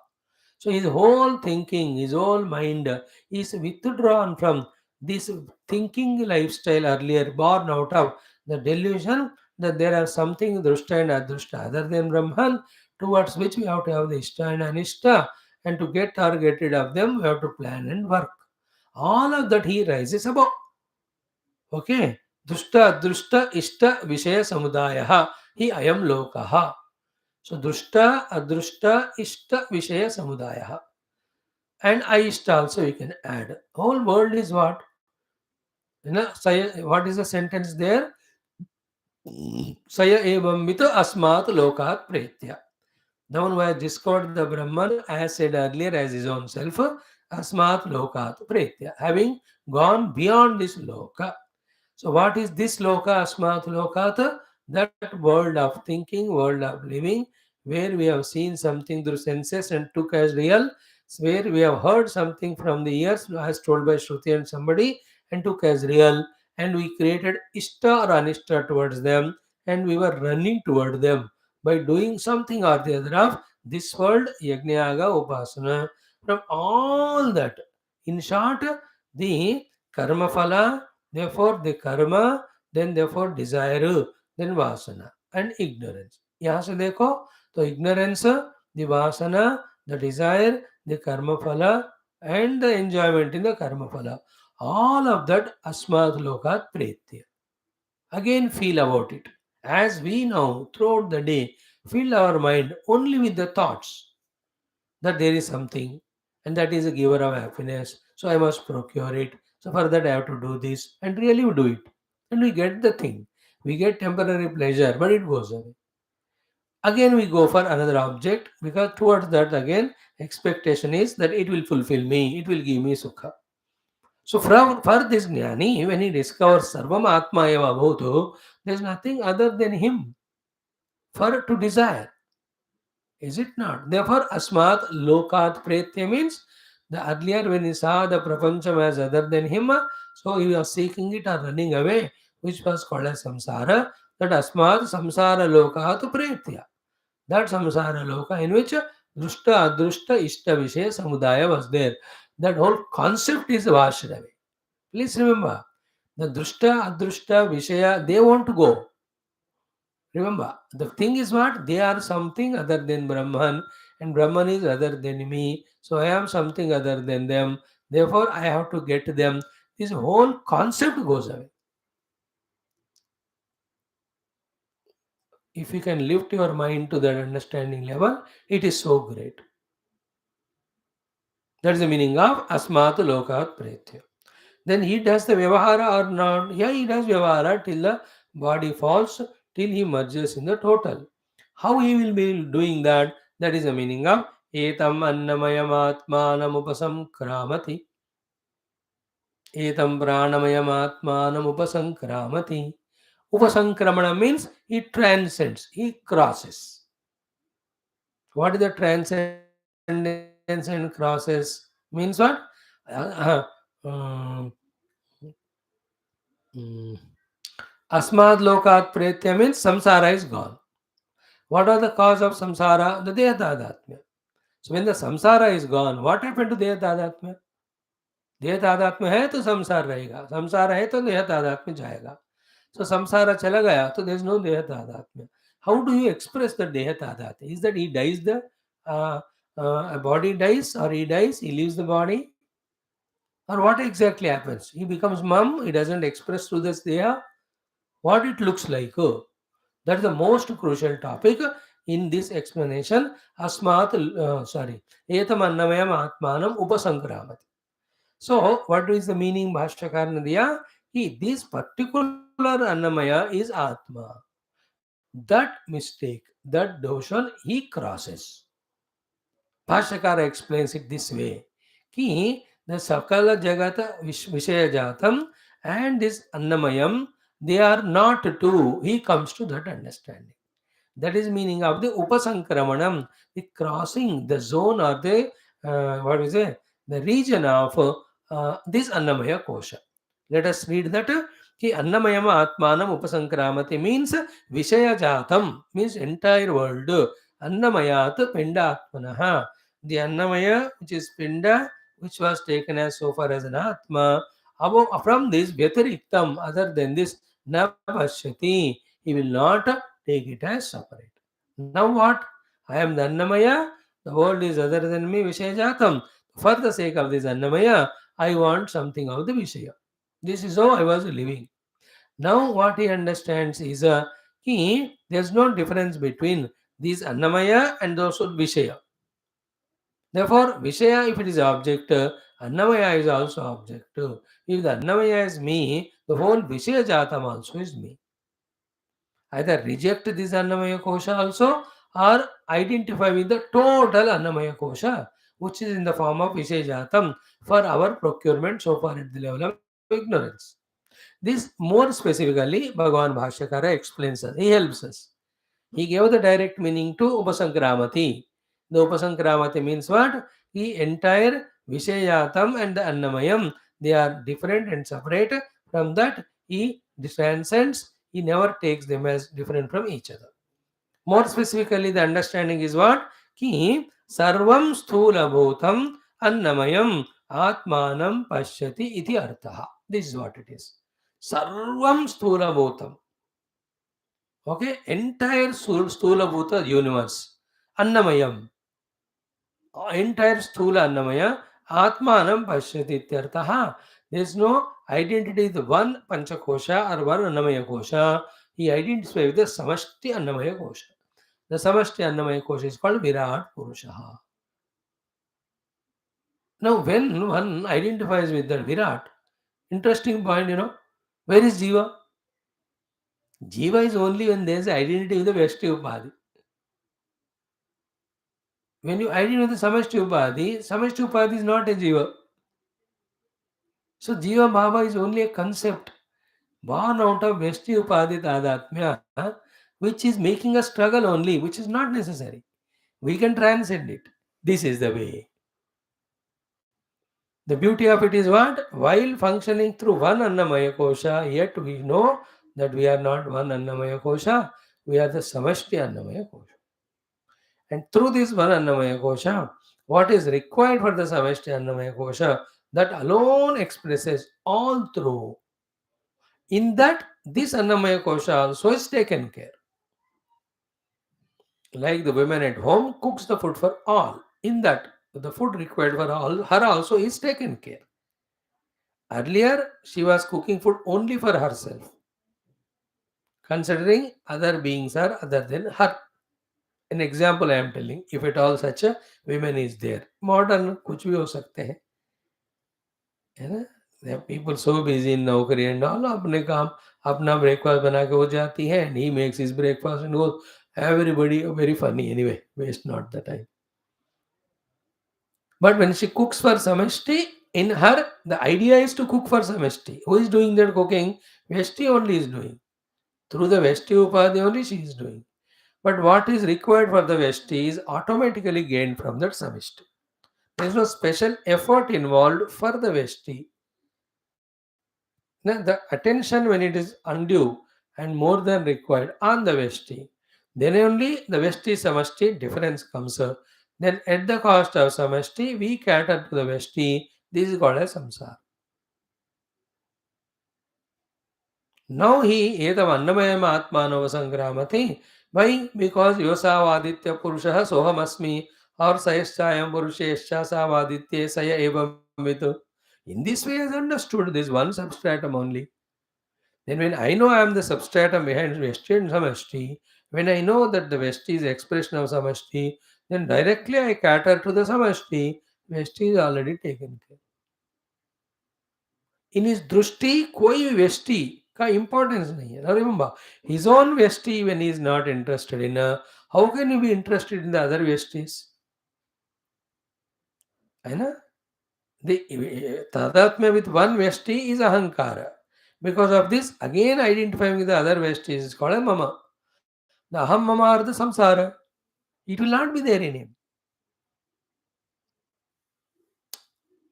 So his whole thinking, his whole mind is withdrawn from this thinking lifestyle earlier, born out of the delusion that there are something drushta and adrushta other than Brahman, towards which we have to have the ishta and anishta, and to get targeted of them, we have to plan and work. All of that he rises above. Okay. Drushta, adrushta, ishta, vishaya samudaya. He ayam lokaha. So drushta, adrushta, ishta, vishaya samudaya. And aist also you can add. Whole world is what? What is the sentence there? Saya evam mito asmat lokat pretya. The one who has discovered the Brahman, as said earlier, as his own self, asmat lokat pretya, having gone beyond this loka. So, what is this loka, asmat lokata? That world of thinking, world of living, where we have seen something through senses and took as real, where we have heard something from the ears, as told by Shruti and somebody, and took as real, and we created ishta or anishta towards them, and we were running toward them by doing something or the other of this world, yajnayaga, upasana, from all that. In short, the karma phala, therefore the karma, then therefore desire, then vasana and ignorance. यहाँ से देखो तो ignorance, the vasana, the desire, the karma phala and the enjoyment in the karma phala, all of that asmat lokat pretya. Again feel about it. As we now throughout the day fill our mind only with the thoughts that there is something and that is a giver of happiness, so I must procure it. So for that I have to do this, and really we do it. And we get the thing. We get temporary pleasure, but it goes away. Again we go for another object because towards that again expectation is that it will fulfill me, it will give me sukha. So for this jnani, when he discovers Sarvam Atma Eva Bhuto, there is nothing other than him for to desire. Is it not? Therefore, Asmat Lokat Pretya means the earlier when he saw the Prapancham as other than him, so he was seeking it or running away, which was called as Samsara. That Asmat Samsara Lokat Pretya. That Samsara Loka in which Drushta, Adrushta, Ishta, Vishaya, Samudaya was there. That whole concept is washed away. Please remember, the Drushta, Adrushta, Vishaya, they want to go. Remember, the thing is what? They are something other than Brahman, and Brahman is other than me. So I am something other than them. Therefore, I have to get them. This whole concept goes away. If you can lift your mind to that understanding level, it is so great. That's the meaning of Asmat Lokat Pretya. Then he does the Vyavahara or not? Yeah, he does Vyavahara till the body falls, till he merges in the total. How he will be doing that? That is the meaning of Etam Annamayam Atmanam Upasamkramati. Etam Pranamayam Atmanam Upasankramati. Upasankramana means he transcends, he crosses. What is the transcendence and crosses? Means what? Um, mm, Asmad lokat pretya means samsara is gone. What are the cause of samsara? The deha tadatmya. So when the samsara is gone, what happened to deha tadatmya? देह तादात्म्य है तो संसार रहेगा, संसार है तो देह तादात्म्य जाएगा. So samsara chala gaya, so there is no deha tadatmya. How do you express the deha tadatmya? Is that he dies uh, a body dies, or he dies, he leaves the body, or what exactly happens? He becomes mum, he doesn't express through this deha what it looks like. Oh, that is the most crucial topic in this explanation. Etam annamayam atmanam upasankramati. So, what is the meaning Bhashyakara diya? This particular Annamaya is Atma. That mistake, that doshan, he crosses. Bhashyakara explains it this way. The Sakala Jagata Vishaya Jatam and this Annamayam, they are not two. He comes to that understanding. That is meaning of the Upasankramanam, the crossing the zone, or the the region of this Annamaya Kosha. Let us read that. Ki Annamayama Atmanam Upasankramati means Vishaya Jatam, means entire world. Annamayat Pinda Atmanaha. The Annamaya, which is Pinda, which was taken as so far as an Atma. From this Vyatariktam, other than this, Navashyati, he will not take it as separate. Now what? I am the Annamaya, the world is other than me, Vishaya Jatam. For the sake of this Annamaya, I want something of the Vishaya. This is how I was living. Now what he understands is there's no difference between these Annamaya and also Vishaya. Therefore, Vishaya, if it is object, Annamaya is also object. If the Annamaya is me, the whole Vishaya Jatam also is me. Either reject this Annamaya Kosha also, or identify with the total Annamaya Kosha, which is in the form of Vishejatam for our procurement so far at the level of ignorance. This more specifically, Bhagavan Bhashyakara explains us, he helps us. He gave the direct meaning to Upasankramati. The Upasankramati means what? The entire Vishayatam and the Annamayam, they are different and separate. From that, he transcends, he never takes them as different from each other. More specifically, the understanding is what? Ki sarvam sthula bhutam annamayam atmanam pashyati iti artha. This is what it is. Sarvam sthula bhutam. Okay, entire Sthula Bhuta universe. Annamayam. Entire Sthula Annamaya. Atmanam Pashyati Ityartaha. There is no identity with one Panchakosha or one Annamaya Kosha. He identifies with the Samashti Annamaya Kosha. The Samashti Annamaya Kosha is called Virat Purushaha. Now, when one identifies with the Virat, interesting point, where is Jiva? Jiva is only when there is identity with the Vyashti Upadhi. When you identify with the Samashti Upadhi is not a Jiva. So Jiva Bhava is only a concept born out of Vyashti Upadhi Tadatmya, which is making us struggle only, which is not necessary. We can transcend it. This is the way. The beauty of it is what? While functioning through one Annamaya Kosha, yet we know that we are not one Annamaya Kosha, we are the Samashti Annamaya Kosha. And through this one Annamaya Kosha, what is required for the Samashti Annamaya Kosha, that alone expresses all through. In that, this Annamaya Kosha also is taken care. Like the women at home cooks the food for all. In that, the food required for all, her also is taken care. Earlier, she was cooking food only for herself, considering other beings are other than her. An example I am telling, if at all such a women is there. Modern कुछ भी हो सकते हैं, है ना? There are people so busy in नौकरी and all, अपने काम, अपना breakfast बना के वो जाती है, and he makes his breakfast and goes. Everybody very funny anyway. Waste not the time. But when she cooks for Samashti, in her the idea is to cook for Samashti. Who is doing that cooking? Vyashti only is doing. Through the Vesti Upadhi only she is doing. But what is required for the Vesti is automatically gained from that Samishti. There is no special effort involved for the Vesti. Now, the attention when it is undue and more than required on the Vesti, then only the Vesti Samashti difference comes up. Then at the cost of Samashti, we cater to the Vesti. This is called as Samsara. Now he etam annamayam atmanava sangramati. Why? Because yosavaditya purushaha sohamasmi or sayaschayam purushescha savaditya saya evam vitu. In this way, is understood this one substratum only. Then when I know I am the substratum behind Vesti and Samashti, when I know that the Vesti is expression of Samashti, then directly I cater to the Samashti. Vesti is already taken care. In his दृष्टि कोई व्यष्टि का importance नहीं है. Now remember, his own व्यष्टि when he is not interested in, how can you be interested in the other व्यष्टिs? है ना? The tadatmya with one व्यष्टि is ahankara. Because of this, again identifying with the other व्यष्टिs is called a mama. The aham mama are the samsara. It will not be there in him.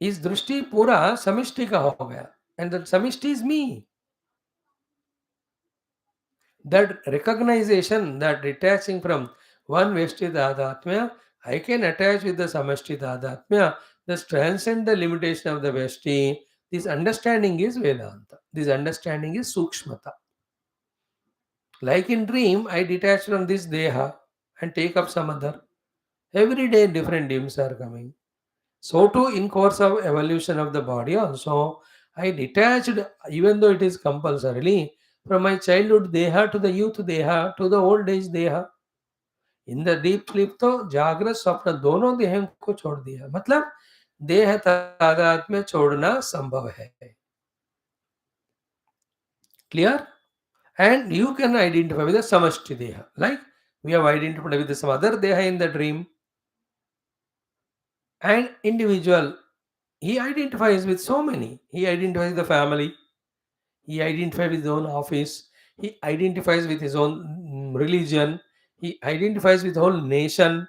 इस दृष्टि पूरा समिष्टि का हो गया. And that समिष्टि is me. That recognition, that detaching from one Veshti Tadatmya, I can attach with the Samashti Tadatmya, thus transcend the limitation of the Veshti. This understanding is Vedanta. This understanding is Sukshmata. Like in dream, I detach from this Deha and take up some other. Every day different dreams are coming. So too in course of evolution of the body also, I detached, even though it is compulsorily, from my childhood deha to the youth deha to the old age deha. In the deep sleep तो जागृत स्वप्न दोनों देह को छोड़ दिया. मतलब देह तादाद में छोड़ना संभव है. Clear? And you can identify with the samashti deha. Like we have identified with some other deha in the dream. And individual, he identifies with so many. He identifies with the family. He identifies with his own office. He identifies with his own religion. He identifies with whole nation.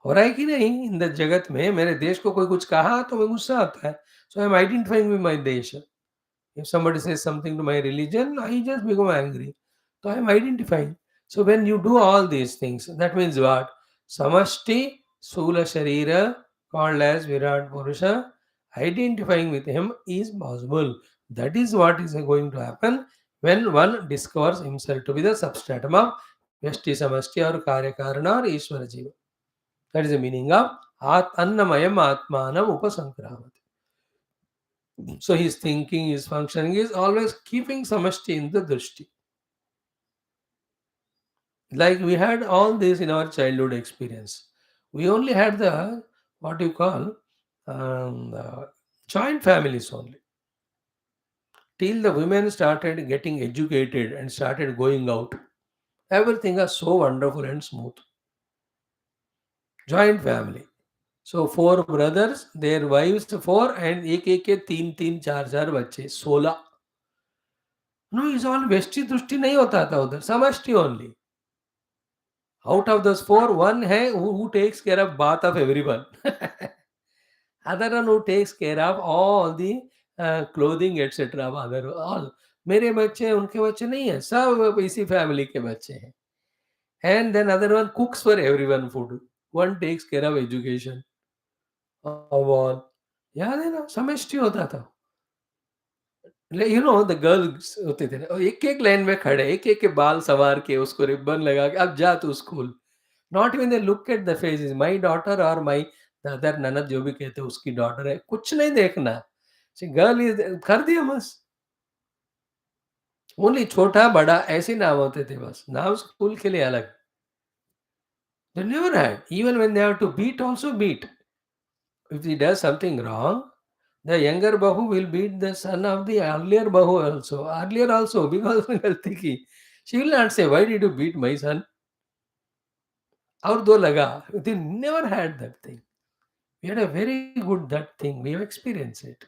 हो रहा है कि नहीं? In the जगत में मेरे देश को कोई कुछ कहा तो मैं गुस्सा आता है. So I am identifying with my देश. If somebody says something to my religion, I just become angry. So I am identifying. So when you do all these things, that means what? Samashti Sula Sharira, called as Virat Purusha, identifying with him is possible. That is what is going to happen when one discovers himself to be the substratum of Vyashti Samashti or Karya Karana or Ishvara Jiva. That is the meaning of Annamayam Atmanam Upasankramati. So his thinking, his functioning is always keeping samashti in the drishti. Like we had all this in our childhood experience. We only had the what you call the joint families only. Till the women started getting educated and started going out. Everything was so wonderful and smooth. Joint family. So four brothers, their wives four, and एक के तीन तीन चार चार बच्चे 16. No, it's all Vesti Drushti नहीं होता था उधर, समष्टि only. Out of those four, one है who takes care of bath of everyone. Other one who takes care of all the clothing etc. of other all. मेरे बच्चे उनके बच्चे नहीं है, सब इसी फैमिली के बच्चे हैं. And then other one cooks for everyone food. One takes care of education of all. याद है ना, समष्टि होता था. द गर्ल्स होते थे ना, एक एक लाइन में खड़े, एक एक के बाल संवार के उसको रिबन लगा के अब जा तू school. Not even they look at the faces, my daughter और माय अदर ननद जो भी कहते हैं उसकी डॉटर है, कुछ नहीं देखना. गर्ल इज कर दिया बस. ओनली छोटा बड़ा ऐसे नाम होते थे, बस नाम स्कूल के लिए अलग. They never had, even when they have to beat also beat. If he does something wrong, the younger Bahu will beat the son of the earlier Bahu also. Earlier also, because गलती की. She will not say, why did you beat my son? और दो लगा. They never had that thing. We had a very good that thing. We have experienced it.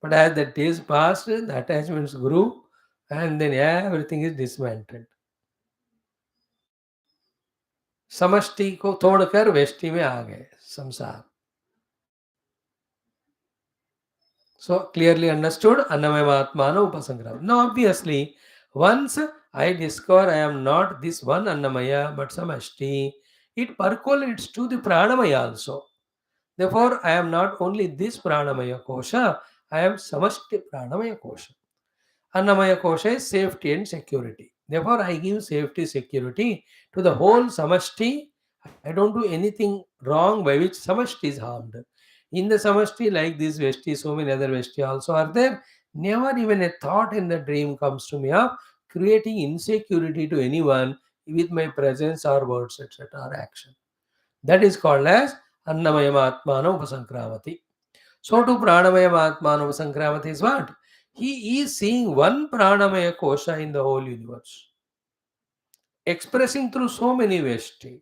But as the days passed, the attachments grew, and then everything is dismantled. समष्टि को तोड़कर व्यष्टि में आ गए संसार. So clearly understood, Annamayamatmana Upasangrama. Now obviously, once I discover I am not this one Annamaya but Samashti, it percolates to the Pranamaya also. Therefore, I am not only this Pranamaya Kosha, I am Samashti Pranamaya Kosha. Annamaya Kosha is safety and security. Therefore, I give safety, security to the whole Samashti. I don't do anything wrong by which Samashti is harmed. In the Samashti, like this Veshti, so many other Veshti also are there. Never even a thought in the dream comes to me of creating insecurity to anyone with my presence or words, etc. or action. That is called as Annamaya Atmana Upasankramati. So to Pranamaya Atmana Upasankramati is what? He is seeing one Pranamaya Kosha in the whole universe, expressing through so many Veshti.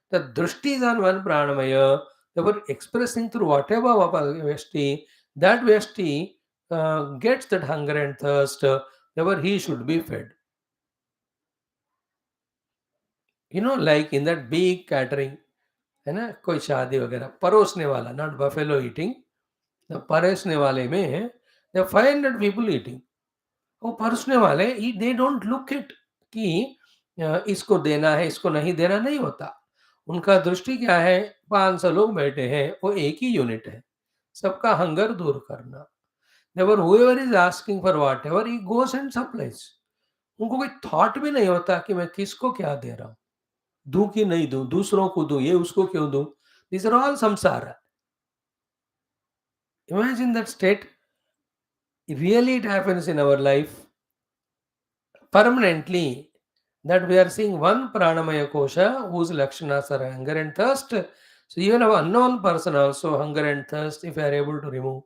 The Drushti is on one Pranamaya, therefore expressing through whatever Veshti, that Veshti gets that hunger and thirst, therefore he should be fed. You know, like in that big catering, है ना, कोई शादी वगैरह, परोसने वाला, not buffalo eating, the परोसने वाले में, there are 500 people eating. वो परोसने वाले दे डोंट लुक इट कि इसको देना है, इसको नहीं देना, नहीं होता. उनका दृष्टि क्या है, 500 लोग बैठे हैं, वो एक ही यूनिट है, सबका हंगर दूर करना. Never whoever is asking for whatever he goes and supplies. उनको कोई थॉट भी नहीं होता कि मैं किसको क्या दे रहा हूँ, दूं कि नहीं दूं, दूसरों को दूं, ये उसको क्यों दूं. दिस आर ऑल संसार. Imagine that state. Really it happens in our life permanently, that we are seeing one pranamaya kosha whose lakshanas are hunger and thirst. So even an unknown person also hunger and thirst, if we are able to remove,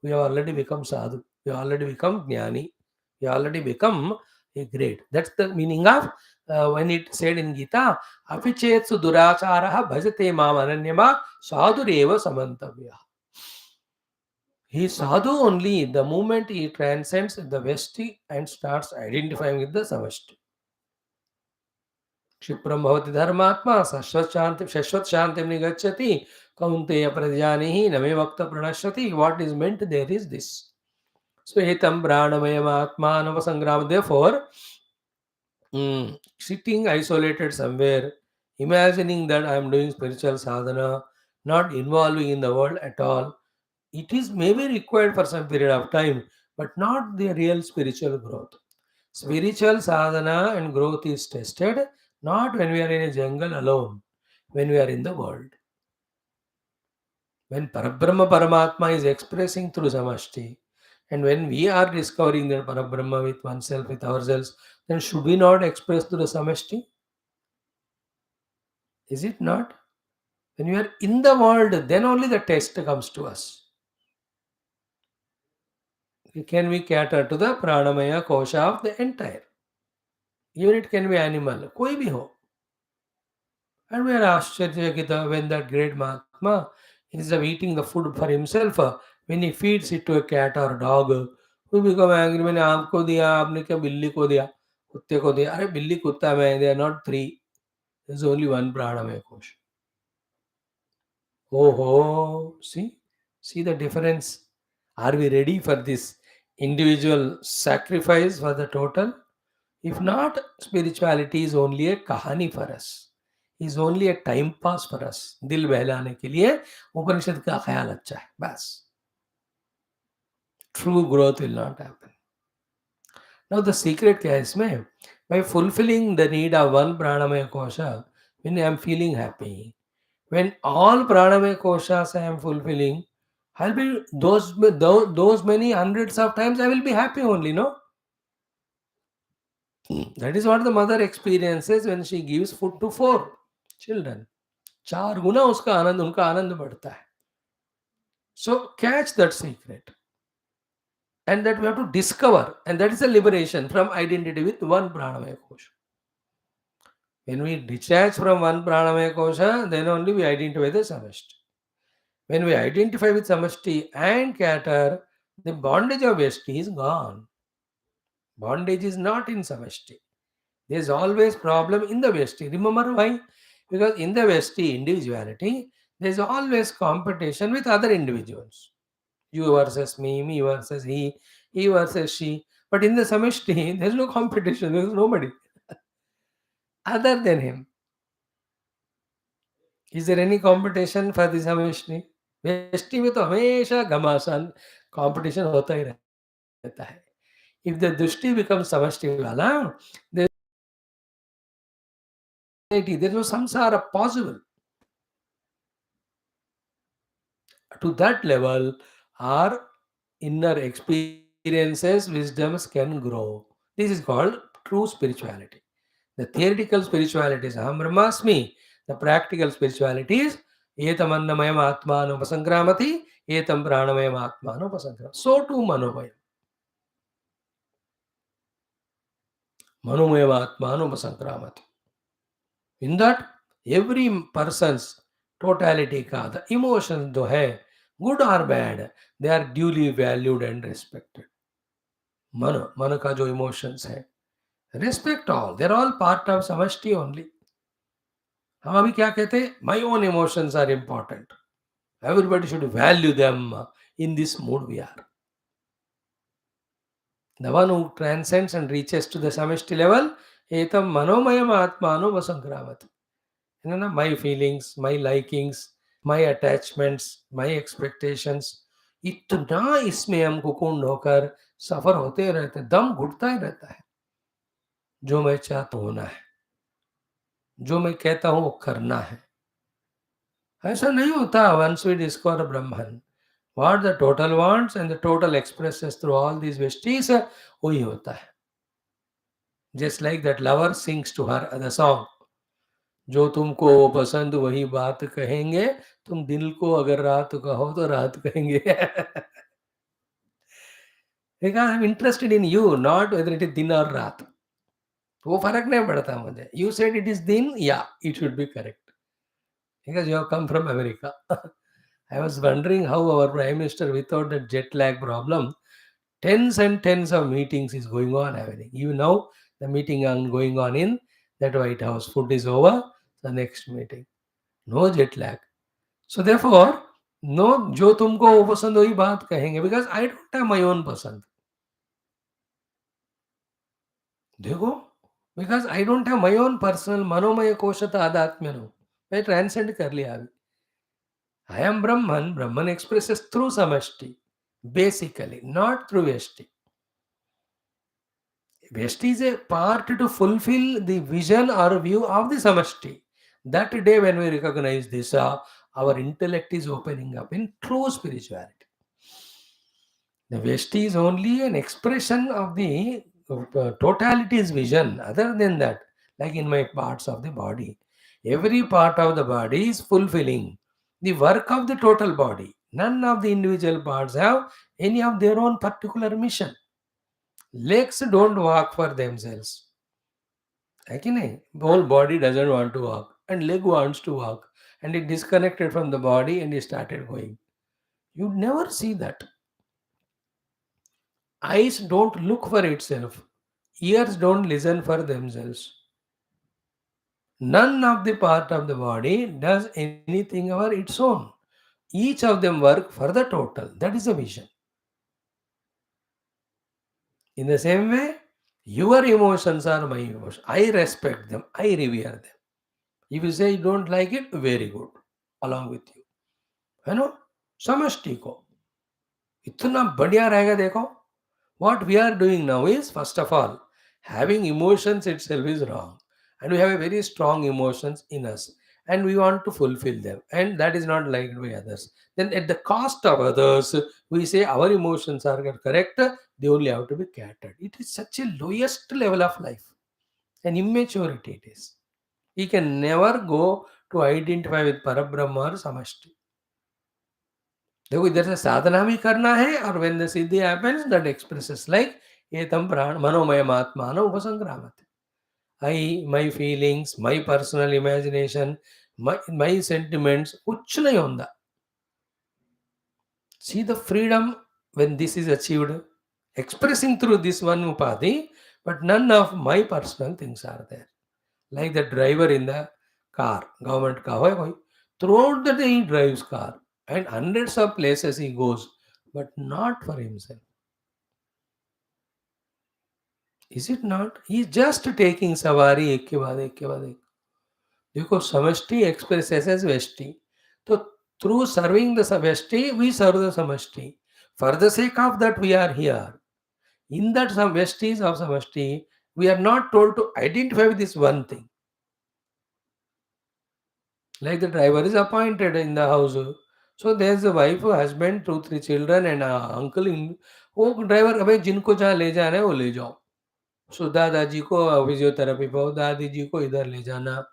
we have already become sadhu, we have already become jnani, we have already become a great. That's the meaning of when it said in Gita, apichetsu duracharaha bhajate mam ananyama sadhureva samantavya. He is sadhu only the moment he transcends the Vesti and starts identifying with the Samashti. क्षिप्रम भवति धर्मात्मा शाश्वत शांति निगच्छति कौन्तेय प्रजानिहि न मे वक्त प्रणश्यति. What is meant there is this. So etam pranamaya atmanava sangrama. Therefore, sitting isolated somewhere, imagining that I am doing spiritual sadhana, not involving in the world at all, it is maybe required for some period of time, but not the real spiritual growth. Spiritual sadhana and growth is tested not when we are in a jungle alone, when we are in the world. When Parabrahma Paramatma is expressing through Samashti, and when we are discovering that Parabrahma with oneself, with ourselves, then should we not express through the Samashti? Is it not? When we are in the world, then only the test comes to us. Can we cater to the Pranamaya Kosha of the entire? Even it can be animal, koi bhi ho. And we are Ashcharyakita when that great Mahatma, instead of eating the food for himself, when he feeds it to a cat or dog, we become angry. मैंने आपको दिया, आपने क्या बिल्ली को दिया, कुत्ते को दिया. अरे बिल्ली कुत्ता मैं, they are not three. There's only one pranamaya kosha. Oh ho, see the difference. Are we ready for this individual sacrifice for the total? If not, spirituality is only a kahani for us. Is only a time pass for us. दिल बहलाने के लिए उपनिषद का ख्याल अच्छा है, बस. True growth will not happen. Now the secret क्या है इसमें? By fulfilling the need of one pranamaya kosha, when I am feeling happy, when all pranamaya koshas I am fulfilling, I'll be those many hundreds of times I will be happy only, no? That is what the mother experiences when she gives food to 4 children. 4 गुना उसका आनंद, उनका आनंद बढ़ता है. So catch that secret. And that we have to discover. And that is a liberation from identity with one pranamaya kosha. When we detach from one pranamaya kosha, then only we identify the samashti. When we identify with samashti and cater, the bondage of veshti is gone. Bondage is not in samashti. There's always problem in the Vesti. Remember why? Because in the Vesti individuality, there's always competition with other individuals. You versus me versus he versus she. But in the samashti, there's no competition. There's nobody other than him. Is there any competition for the samashti? Vesti में तो हमेशा घमासान competition होता ही रहता है. If the दृष्टि becomes samashti वाला, there's no samsara possible. To that level, our inner experiences, wisdoms can grow. This is called true spirituality. The theoretical spirituality is Aham Brahmasmi. The practical spirituality is Etam Annamayam Atmano Pasangramati, Etam Pranayam Atmano Pasangram. So too Manomayam. Manomayam Atmano Pasangramati. In that, every person's totality ka, the emotions जो है, good or bad, they are duly valued and respected. मन का जो emotions है, respect all. They're all part of samashti only. हम अभी क्या कहते हैं? My own emotions are important. Everybody should value them. In this mood we are. The one who transcends and reaches to the samashti level, etam manomayam atmano vasankramat. My feelings, my likings, my attachments, my expectations, इतना इसमें हमको कुंड होकर सफर होते रहते, दम घुटता ही रहता है. जो मैं चाहता हूं होना है, जो मैं कहता हूं वो करना है. ऐसा नहीं होता. Once we discover Brahman, what the total wants and the total expresses through all these vesties, वही होता है. Just like that lover sings to her the song, जो तुमको पसंद वही बात कहेंगे, तुम दिल को अगर रात कहो तो रात कहेंगे. Because I'm interested in you, not whether it is दिन or रात. वो फर्क नहीं पड़ता मुझे. You said it is दिन, yeah, it should be correct. Because you have come from America. I was wondering how our Prime Minister, without that jet lag problem, tens and tens of meetings is going on happening. You know, the meeting going on in that White House. Food is over, the next meeting. No jet lag. So therefore, no, जो तुमको वो पसंद वही बात कहेंगे, because I don't have my own पसंद. देखो, because I don't have my own personal Manomay कोशत आध्यात्म्य no. मैं ट्रांसेंड कर लिया अभी. I am Brahman. Brahman expresses through samashti, basically, not through Vyashti. Vyashti is a part to fulfill the vision or view of the samashti. That day when we recognize this, our intellect is opening up in true spirituality. The Vyashti is only an expression of the totality's vision. Other than that, like in my parts of the body, every part of the body is fulfilling the work of the total body. None of the individual parts have any of their own particular mission. Legs don't walk for themselves. The whole body doesn't want to walk, and leg wants to walk, and it disconnected from the body and it started going. You never see that. Eyes don't look for itself. Ears don't listen for themselves. None of the part of the body does anything of its own. Each of them work for the total. That is the vision. In the same way, your emotions are my emotions. I respect them. I revere them. If you say you don't like it, very good. Along with you. है ना? समष्टि को इतना बढ़िया रहेगा. देखो, what we are doing now is, first of all, having emotions itself is wrong. And we have a very strong emotions in us. And we want to fulfill them. And that is not liked by others. Then at the cost of others, we say our emotions are correct. They only have to be catered. It is such a lowest level of life. And immaturity it is. We can never go to identify with Parabrahma or Samashti. देखो, इधर से साधना भी करना है, और when the siddhi happens, that expresses like etam pran manomayam atmano upasangramati. My feelings, my personal imagination, my sentiments, कुछ नहीं होता. See the freedom when this is achieved. expressing through this one upadhi, but none of my personal things are there. Like the driver in the car, government car. Throughout the day he drives car and hundreds of places he goes, but not for himself. Is it not? He's just taking savari एक के बाद एक के बाद एक. देखो समष्टि expresses as Veshti. So through serving the Veshti, we serve the Samashti. For the sake of that, we are here. In that some Vestis of Samashti, we are not told to identify with this one thing. Like the driver is appointed in the house. So there's a wife, a husband, two, three children, and a uncle. वो driver अबे जिनको जहाँ ले जाना है वो ले जाओ. सो दादाजी को फिजियोथेरेपी पाओ, दादी जी को इधर ले जाना,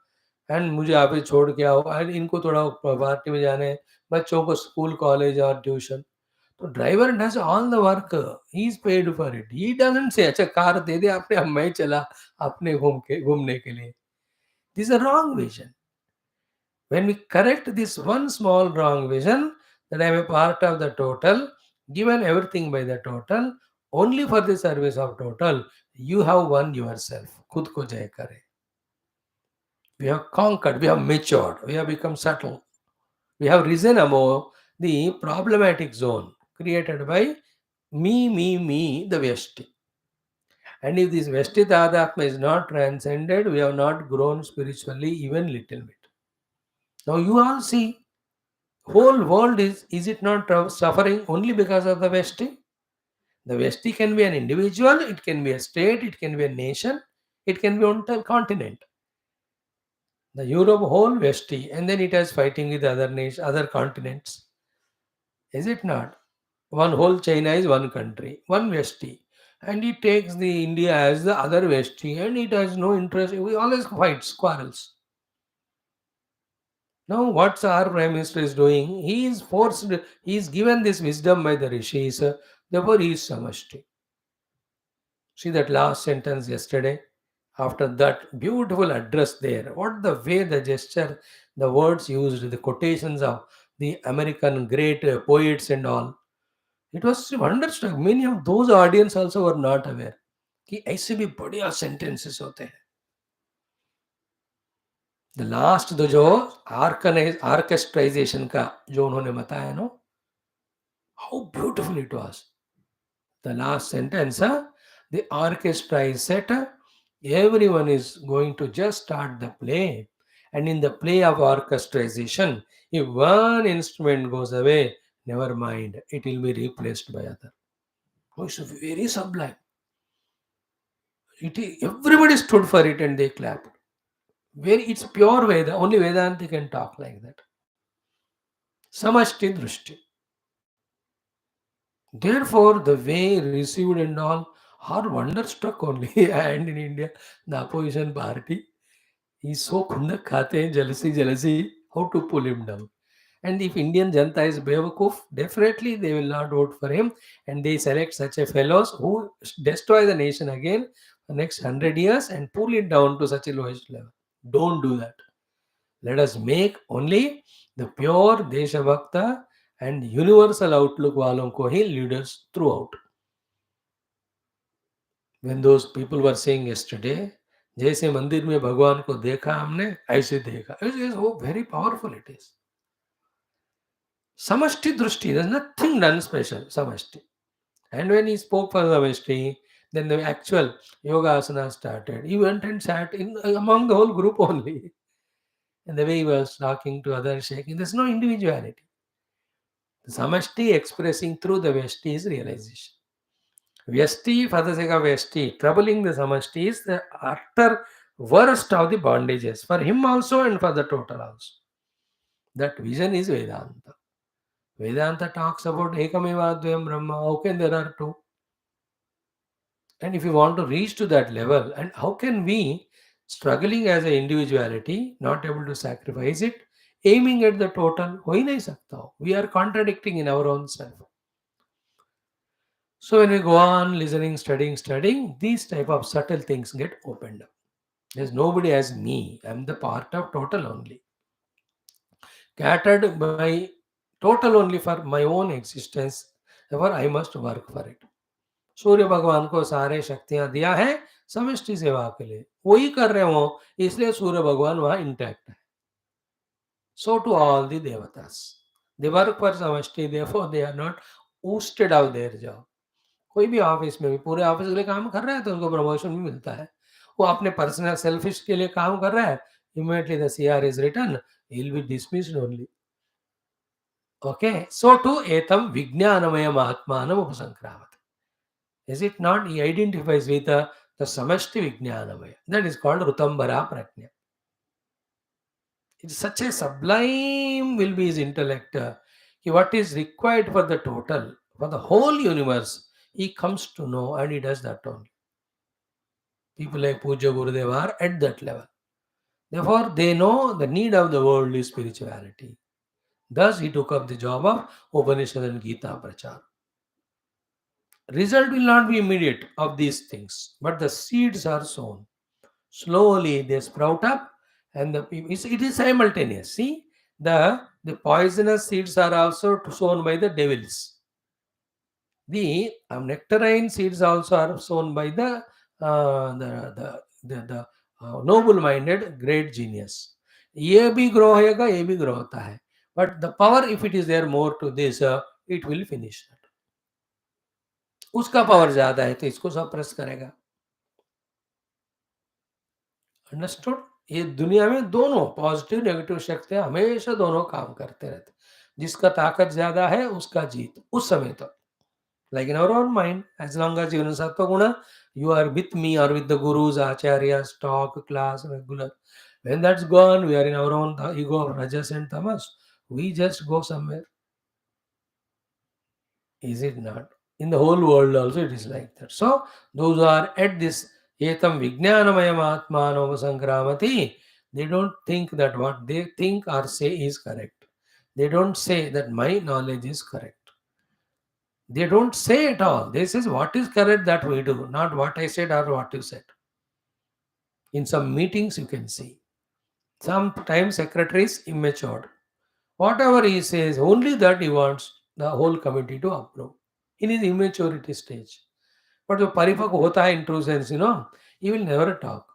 एंड मुझे आप ही छोड़ के आओ, एंड इनको थोड़ा पार्टी में जाना है, बच्चों को स्कूल कॉलेज और ट्यूशन. तो driver does all the work, he is paid for it. He doesn't say अच्छा कार दे दे आपने, अब मैं चला अपने घूमने के लिए. This a wrong vision. When we correct this one small wrong vision that I am a part of the total, given everything by the total, only for the service of total, you have won yourself. खुद को जय करे. We have conquered, we have matured, we have become subtle. We have risen above the problematic zone created by me, the Vyashti. And if this Vyashti Tadatma is not transcended, we have not grown spiritually even little bit. Now you all see, whole world is it not suffering only because of the Vesti? The Vesti can be an individual, it can be a state, it can be a nation, it can be on a continent. The Europe whole Vesti, and then it is fighting with other nations, other continents. Is it not? One whole China is one country, one Vesti. And it takes the India as the other Vesti, and it has no interest. We always fight, quarrels. Now, what's our Prime Minister is doing? He is forced, he is given this wisdom by the rishis, therefore he is samashti. See that last sentence yesterday? After that beautiful address there, what the way, the gesture, the words used, the quotations of the American great poets and all. It was wonderstruck. Many of those audience also were not aware कि ऐसे भी बढ़िया sentences होते हैं. The last तो जो ऑर्केस्ट्राइजेशन का जो उन्होंने बताया no, how beautiful it was. The last sentence, the orchestra is set, everyone is going to just start the play, and in the play of orchestration, if one instrument goes away, never mind, it will be replaced by other. Oh, it's very sublime. Everybody stood for it and they clapped. Very, it's pure Veda. Only Vedanta can talk like that. Samashti Drushti. Therefore, the way received and all are wonderstruck only. And in India, the opposition party is so khundak khate hain, jealousy, how to pull him down. And if Indian Janta is Bewakuf, definitely they will not vote for him. And they select such a fellows who destroy the nation again the next 100 years and pull it down to such a lowest level. Don't do that. Let us make only the pure Deshabhakta and universal outlook वालों को ही leaders throughout. When those people were saying yesterday, जैसे मंदिर में भगवान को देखा हमने ऐसे देखा. It is so very powerful it is. Samashti Drushti, there's nothing done special. Samashti. And when he spoke for Samashti, then the actual yoga asana started. He went and sat in among the whole group only. And the way he was talking to others, shaking, there's no individuality. The Samashti expressing through the Vyashti is realization. Vyashti, for the sake of Vyashti, troubling the Samashti is the utter worst of the bondages, for him also and for the total also. That vision is Vedanta. Vedanta talks about Ekameva Dvayam Brahma. How can there are two? And if you want to reach to that level, and how can we, struggling as an individuality, not able to sacrifice it, aiming at the total, ho hi nahi sakta ho. We are contradicting in our own self. So when we go on listening, studying, these type of subtle things get opened up. There's nobody as me. I'm the part of total only. Catered by total only for my own existence. Therefore, I must work for it. सूर्य भगवान को सारे शक्तियां दिया है समष्टि सेवा के लिए, वही कर रहे हो, इसलिए सूर्य भगवान वहां इंटैक्ट है. So to all the devatas. They work for samashti, therefore they are not ousted of their job. कोई भी ऑफिस में भी पूरे ऑफिस के लिए काम कर रहा है तो उनको प्रमोशन भी मिलता है. वो अपने पर्सनल सेल्फिश के लिए काम कर रहा है, immediately the CR is written, he will be dismissed only. Okay, so to etam vijnanamaya mahatmanam upasankramat. Is it not? He identifies with the samashti vijnanamaya. That is called rutambara prajna. It's such a sublime will be his intellect. What is required for the total, for the whole universe, he comes to know and he does that only. People like Puja Gurudev are at that level. Therefore, they know the need of the world is spirituality. Thus, he took up the job of Upanishad and Gita Prachar. Result will not be immediate of these things, but the seeds are sown. Slowly they sprout up, and it is simultaneous. See, the poisonous seeds are also sown by the devils. The nectarine seeds also are sown by the noble-minded great genius. ये भी grow होएगा, ये भी grow होता है. But the power, if it is there more to this, it will finish that. उसका power ज़्यादा है तो इसको suppress करेगा. अंडरस्टूड. ये दुनिया में दोनों पॉजिटिव नेगेटिव शक्तियां हमेशा दोनों काम करते रहते. जिसका ताकत ज्यादा है उसका जीत उस समय तक. Like in our own mind, as long as jivan sattva guna you are with me और with the gurus acharyas talk class regular, when that's gone we are in our own ego rajas and tamas, we just go somewhere. Is it not? In the whole world also it is like that. So those who are at this etam vijnanamayam atmanam sankramati, they don't think that what they think or say is correct. They don't say that my knowledge is correct. They don't say at all. They say what is correct that we do, not what I said or what you said. In some meetings you can see. Sometimes secretary is immature. Whatever he says, only that he wants the whole committee to approve in his immaturity stage. But the paripaka hota hai in true sense, he will never talk.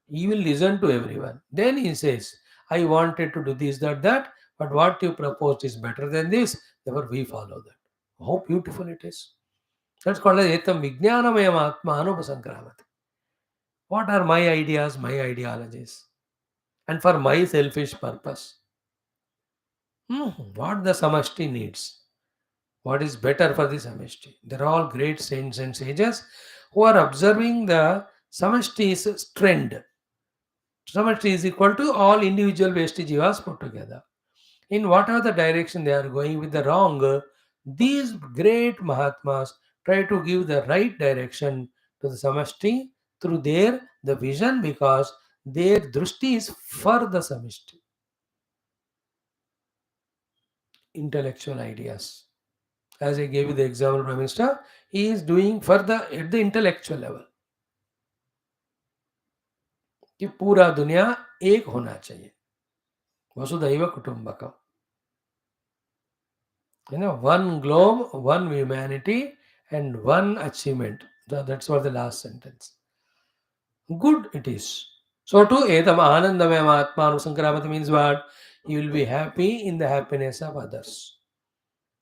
He will listen to everyone. Then he says, I wanted to do this, that, but what you proposed is better than this, therefore we follow that. How beautiful it is. That's called as etam vijnanamayam atma anupasankramati. What are my ideas, my ideologies? And for my selfish purpose. What the samashti needs. What is better for the samashti. They're all great saints and sages who are observing the samashti's trend. Samashti is equal to all individual Vesti jivas put together. In whatever the direction they are going with the wrong, these great Mahatmas try to give the right direction to the samashti through the vision, because their drushti is for the samashti. Intellectual ideas. As I gave you the example, Prime Minister, he is doing at the intellectual level. कि पूरा दुनिया एक होना चाहिए. वसुधैव कुटुंबकम. One globe, one humanity, and one achievement. That's what the last sentence. Good it is. So to etam anandamaya atmanu sankramati means what? He will be happy in the happiness of others.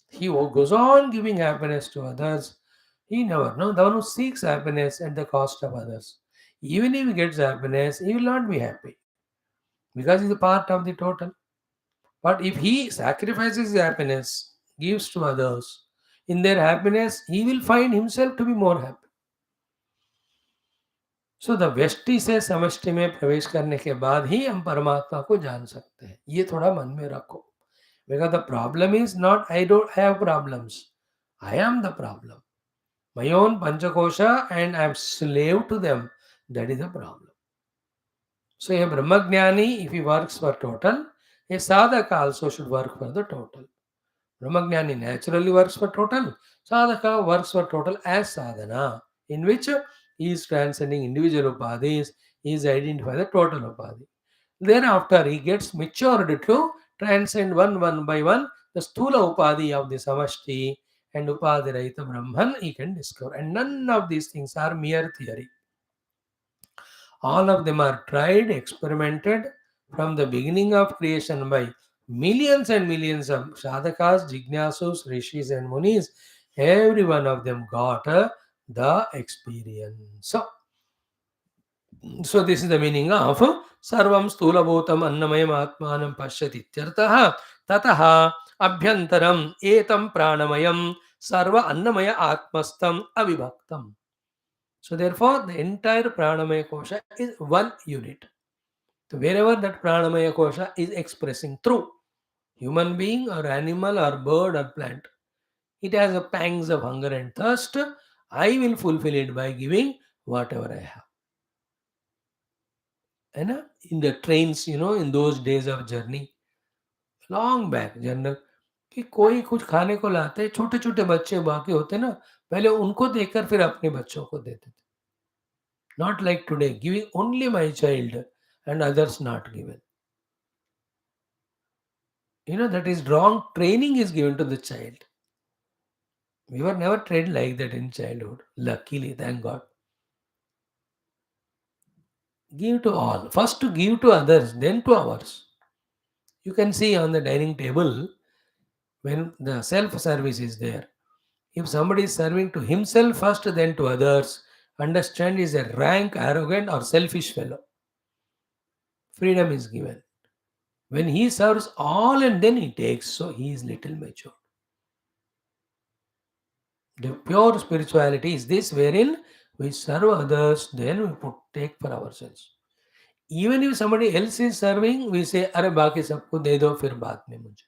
He who goes on giving happiness to others, he never, no, the one who seeks happiness at the cost of others. Even if he gets happiness, he will not be happy because he is a part of the total. But if he sacrifices his happiness, gives to others, in their happiness, he will find himself to be more happy. So the व्यष्टि से समष्टि में प्रवेश करने के बाद ही हम परमात्मा को जान सकते हैं. ये थोड़ा मन में रखो. Because the problem is not I don't have problems, I am the problem. My own Panchakosha and I am slave to them. That is the problem. So a Brahmagnani, if he works for total, a Sadhaka also should work for the total. Brahmagnani naturally works for total. Sadhaka works for total as sadhana, in which he is transcending individual upadhis, he is identifying the total upadhi. Thereafter, he gets matured to transcend one by one the stula upadhi of the samashti, and Upadirayita Brahman he can discover. And none of these things are mere theory. All of them are tried, experimented from the beginning of creation by millions and millions of sadhakas, jignasus, rishis, and munis. Every one of them got the experience. So this is the meaning of Sarvam Stulabhutam Annamayam Atmanam Pashyati Ityartah Tataha Abhyantaram Etam Pranamayam Sarva Annamaya Atmastam Avibhaktam. So therefore, the entire Pranamaya Kosha is one unit. So wherever that Pranamaya Kosha is expressing through human being or animal or bird or plant, it has a pangs of hunger and thirst. I will fulfill it by giving whatever I have. है ना? In the trains, in those days of journey, long back general, कि कोई कुछ खाने को लाते, छोटे छोटे बच्चे बाकी होते ना, पहले उनको देकर फिर अपने बच्चों को देते थे. Not like today, giving only my child and others not given. That is wrong. Training is given to the child. We were never trained like that in childhood. Luckily, thank God. Give to all. First to give to others, then to ours. You can see on the dining table when the self-service is there. If somebody is serving to himself first, then to others, understand is a rank, arrogant, or selfish fellow. Freedom is given. When he serves all and then he takes, so he is little mature. The pure spirituality is this wherein we serve others, then we take for ourselves. Even if somebody else is serving, we say, "Arey बाकी सबको दे दो फिर बाद में मुझे."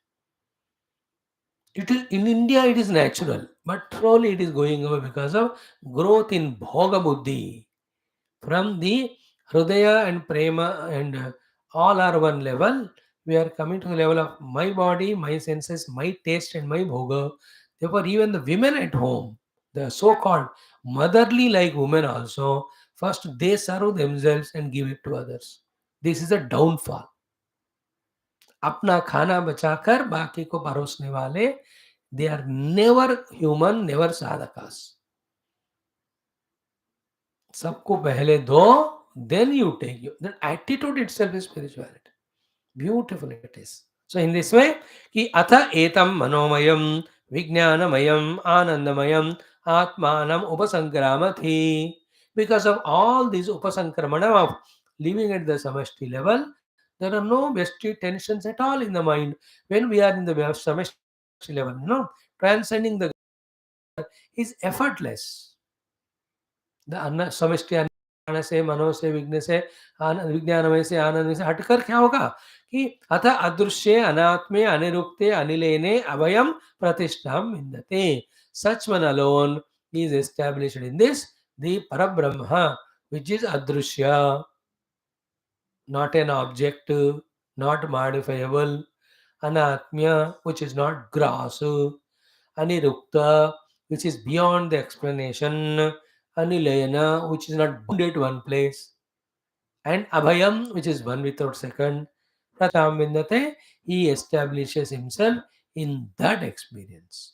It is in India, it is natural, but slowly it is going away because of growth in bhoga buddhi. From the hridaya and prema and all are one level, we are coming to the level of my body, my senses, my taste, and my bhoga. Therefore, even the women at home, the so-called motherly like women also, first they serve themselves and give it to others. This is a downfall. अपना खाना बचाकर बाकी को परोसने वाले, they are never human, never sadhakas. सबको पहले दो, then you take you. That attitude itself is spirituality. Beautiful it is. So in this way, कि अथ एतम मनोमयम विज्ञानमयम आनंदमयम आत्मानम upasankramathi. Because of all these upasankramana of living at the samashti level, there are no vested tensions at all in the mind. When we are in the samashti level, transcending the is effortless. The समष्टि अन्न से मनो से विघ्न से विज्ञानमय से आनंद से हटकर क्या होगा कि अथ अदृश्य अनात्मे अनिरुक्ते अनिलेने अभयम प्रतिष्ठाम विन्दते. Such one alone is established in this, the Parabrahma, which is adrushya, not an object, not modifiable, anatmya, which is not gross, anirukta, which is beyond the explanation, anilayana, which is not bound at one place, and abhayam, which is one without second. Pratam Vindate, he establishes himself in that experience.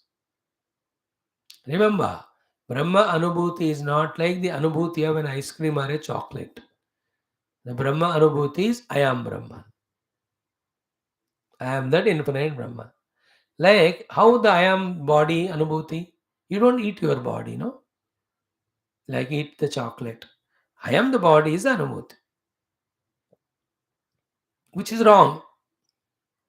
Remember, Brahma Anubhuti is not like the Anubhuti of an ice cream or a chocolate. The Brahma Anubhuti is I am Brahman. I am that infinite Brahman. Like how the I am body Anubhuti, you don't eat your body, no? Like eat the chocolate. I am the body is Anubhuti, which is wrong.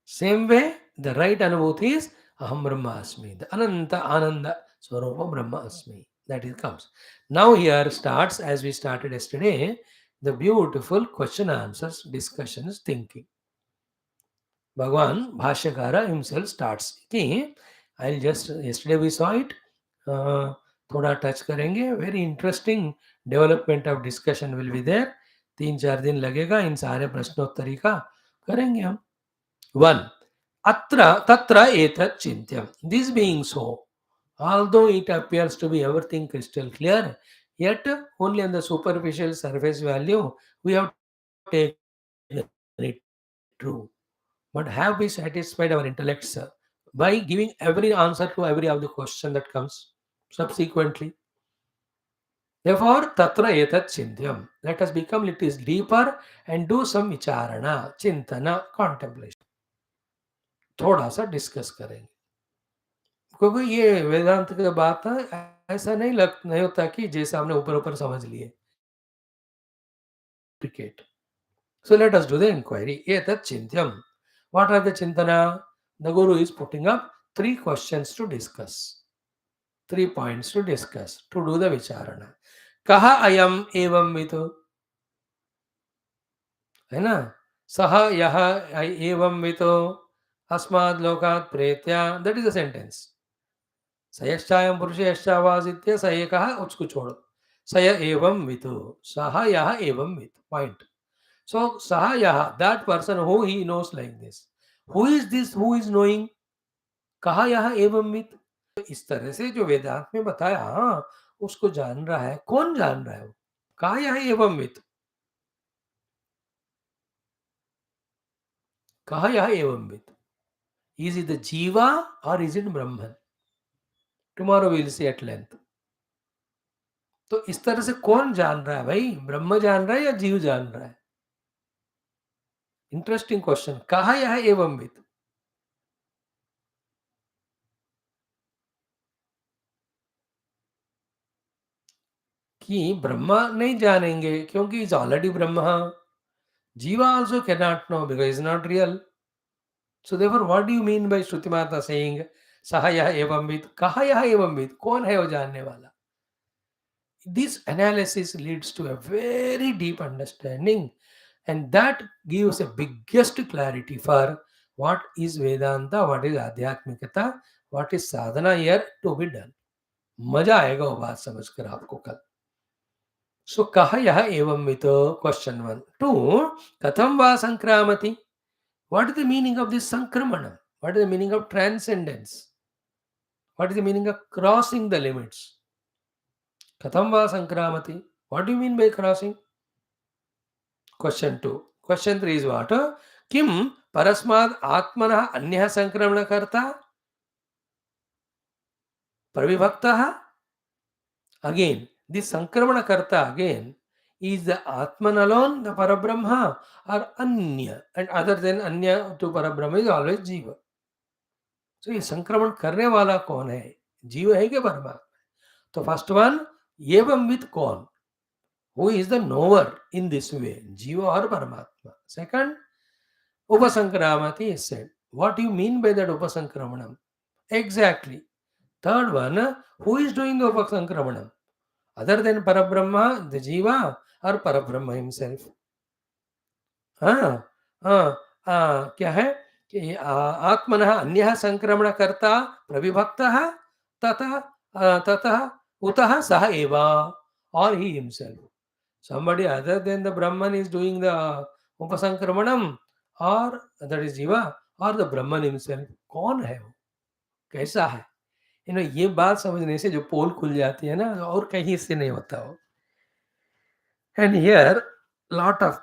Same way, the right Anubhuti is Aham Brahma Asmi, the Ananta Ananda Swarupa Brahma Asmi. That it comes. Now here starts, as we started yesterday, the beautiful question answers, discussions, thinking. Bhagwan Bhashyakara himself starts कि I'll just yesterday we saw it, थोड़ा touch करेंगे. Very interesting development of discussion will be there. 3-4 दिन लगेगा. इन सारे प्रश्नोत्तरी का करेंगे हम. 1. अत्र तत्र एतत् चिन्त्यम. This being so, although it appears to be everything crystal clear, yet only on the superficial surface value we have taken it true. But have we satisfied our intellects with the truth? by giving every answer to every of the question that comes subsequently. Therefore, tatra etat chintyam. Let us become little deeper and do some vicharana, chintana, contemplation. थोड़ा सा discuss करेंगे, क्योंकि ये वेदांत की बात है, ऐसा नहीं होता कि जैसे हमने ऊपर ऊपर समझ लिए cricket. So let us do the inquiry. Etat chintyam. What are the chintana? The Guru is putting up 3 questions to discuss, 3 points to discuss, to do the vicharana. Kaha ayam evam vitu? है ना? सह यह एवं वितो अस्माद् लोकात् प्रेत्या. That is the sentence. सयश्चायं पुरुषयश्चावासित्य स एकः उसको छोड़ो. सय एवं वितु. सह यह एवं वितु. Point. So सह यह, that person who he knows like this. Who is this who is knowing? कहा यह एवं वित. इस तरह से जो वेदांत में बताया, हाँ, उसको जान रहा है. कौन जान रहा है वो? कहा यह एवं वित. कहा यह एवं वित. Is it the Jiva or is it Brahman? Tomorrow we will see at length. तो इस तरह से कौन जान रहा है भाई? ब्रह्म जान रहा है या जीव जान रहा है? Interesting question. कहा यह एवं वित. कि ब्रह्मा नहीं जानेंगे क्योंकि is already Brahma. Jiva also cannot know because it's not real. So therefore, what do you mean by Shruti Mata saying Saha Yaha Evam Vid? Kaha Yaha Evam Vid? कौन है वो जानने वाला? This analysis leads to a very deep understanding, and that gives a biggest clarity for what is Vedanta, what is Adhyatmikata, what is sadhana here to be done. मजा आएगा वो बात समझकर आपको कल. So कहा यह एवं वितो. Question 1. 2. कथम वा संक्रामति. What is the meaning of this sankramana? What is the meaning of transcendence? What is the meaning of crossing the limits? Katham va sankramati. What do you mean by crossing? Question 2. Question 3 is what? Kim parasmad atmanah anyah sankramana karta pravibhaktaha. Again, this sankramana karta again is the atman alone, the parabrahma, or anya, and other than anya to parabrahma is always jiva. So ये संक्रमण करने वाला कौन है? जीव है कि परमात्मा? तो फर्स्ट वन, एवं विद कौन? Who is the knower in this way? Jiva or Paramatma? Second, Upasankramati is said. What do you mean by that Upasankramanam? Exactly. Third one, who is doing the Upasankramanam? Other than Parabrahma, the Jiva, or Parabrahma himself? हाँ हाँ हाँ, क्या है कि आत्मनः अन्यः संक्रमण कर्ता प्रविभक्तः ततः ततः उतः सः एव, or he himself. Somebody other than the Brahman is doing the Upasankramanam, or that is Jiva, or the Brahman himself. कौन है वो? कैसा है? ये बात समझने से जो पोल खुल जाती है ना, और कहीं से नहीं होता हो. And here lot of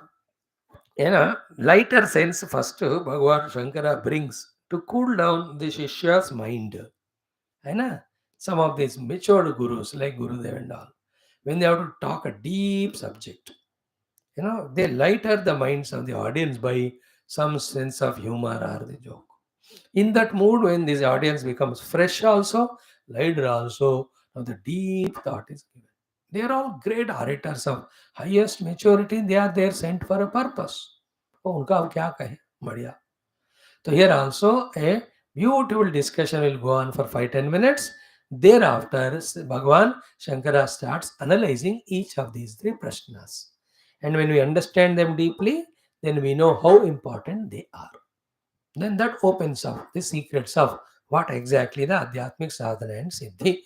lighter sense first Bhagavan Shankara brings to cool down the Shishya's mind. Some of these matured gurus like Gurudev and all, when they have to talk a deep subject, they lighter the minds of the audience by some sense of humor or the joke. In that mood, when this audience becomes fresh also, lighter also, now the deep thought is given. They are all great orators of highest maturity. They are there sent for a purpose. उनका हम क्या कहें, बढ़िया. So here also a beautiful discussion will go on for 5-10 minutes. Thereafter, Bhagavan Shankara starts analyzing each of these 3 prashnas. And when we understand them deeply, then we know how important they are. Then that opens up the secrets of what exactly the Adhyatmic Sadhana and Siddhi.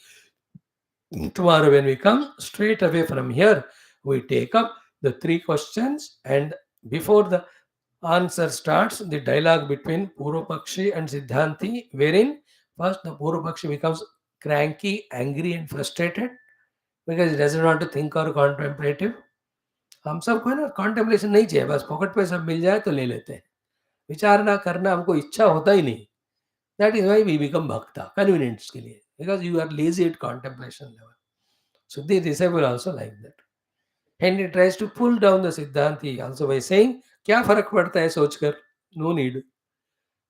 Tomorrow when we come straight away from here, we take up the 3 questions, and before the answer starts, the dialogue between Purvapakshi and Siddhanti, wherein first the Purvapakshi becomes cranky, angry and frustrated because he doesn't want to think or contemplative. हम सबको है ना contemplation नहीं चाहिए, बस pocket पे सब मिल जाए तो ले लेते हैं. विचार ना करना हमको इच्छा होता ही नहीं. That is why we become bhakta, convenience के लिए, because you are lazy at contemplation level. So the disciple also like that. And he tries to pull down the Siddhanti also by saying, क्या फर्क पड़ता है सोचकर? No need.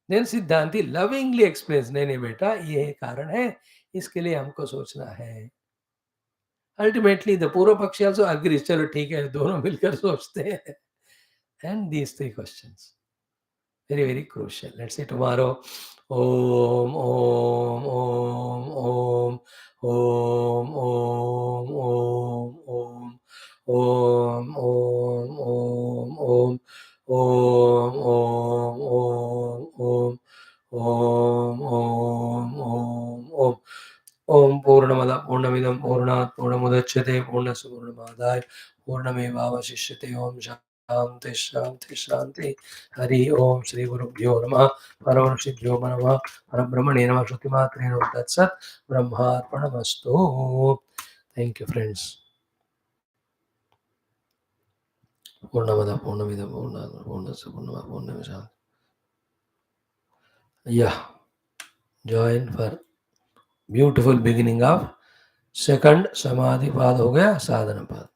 Then Siddhanti lovingly explains, नहीं नहीं बेटा, ये कारण है, इसके लिए हमको सोचना है. Ultimately, the Purva Pakshi also agrees, चलो ठीक है, दोनों मिलकर सोचते हैं. And these three questions. Very, very crucial. Let's say tomorrow. Om, Om, Om, Om, Om, Om, Om, Om, Om, Om, Om, Om, Om, Om, Om, Om, Om, Om. Om Purnamada Purnamidam Purnat Purnamudachyate Purnasya Purnamaadaya Purnamevavasishyate Om Shanti Shanti Shanti Hari Om Shri Gurubhyo Namah Paramarshibhyo Namah Parabrahmane Namah Shruti Matre Namah Tat Sat Brahmarpanamastu. Thank you, friends. Purnamada Purnamidam Purnat Purnasya Purnama Purnamesha. Yeah, join for beautiful beginning of second Samadhi पाद हो गया, साधना पाद.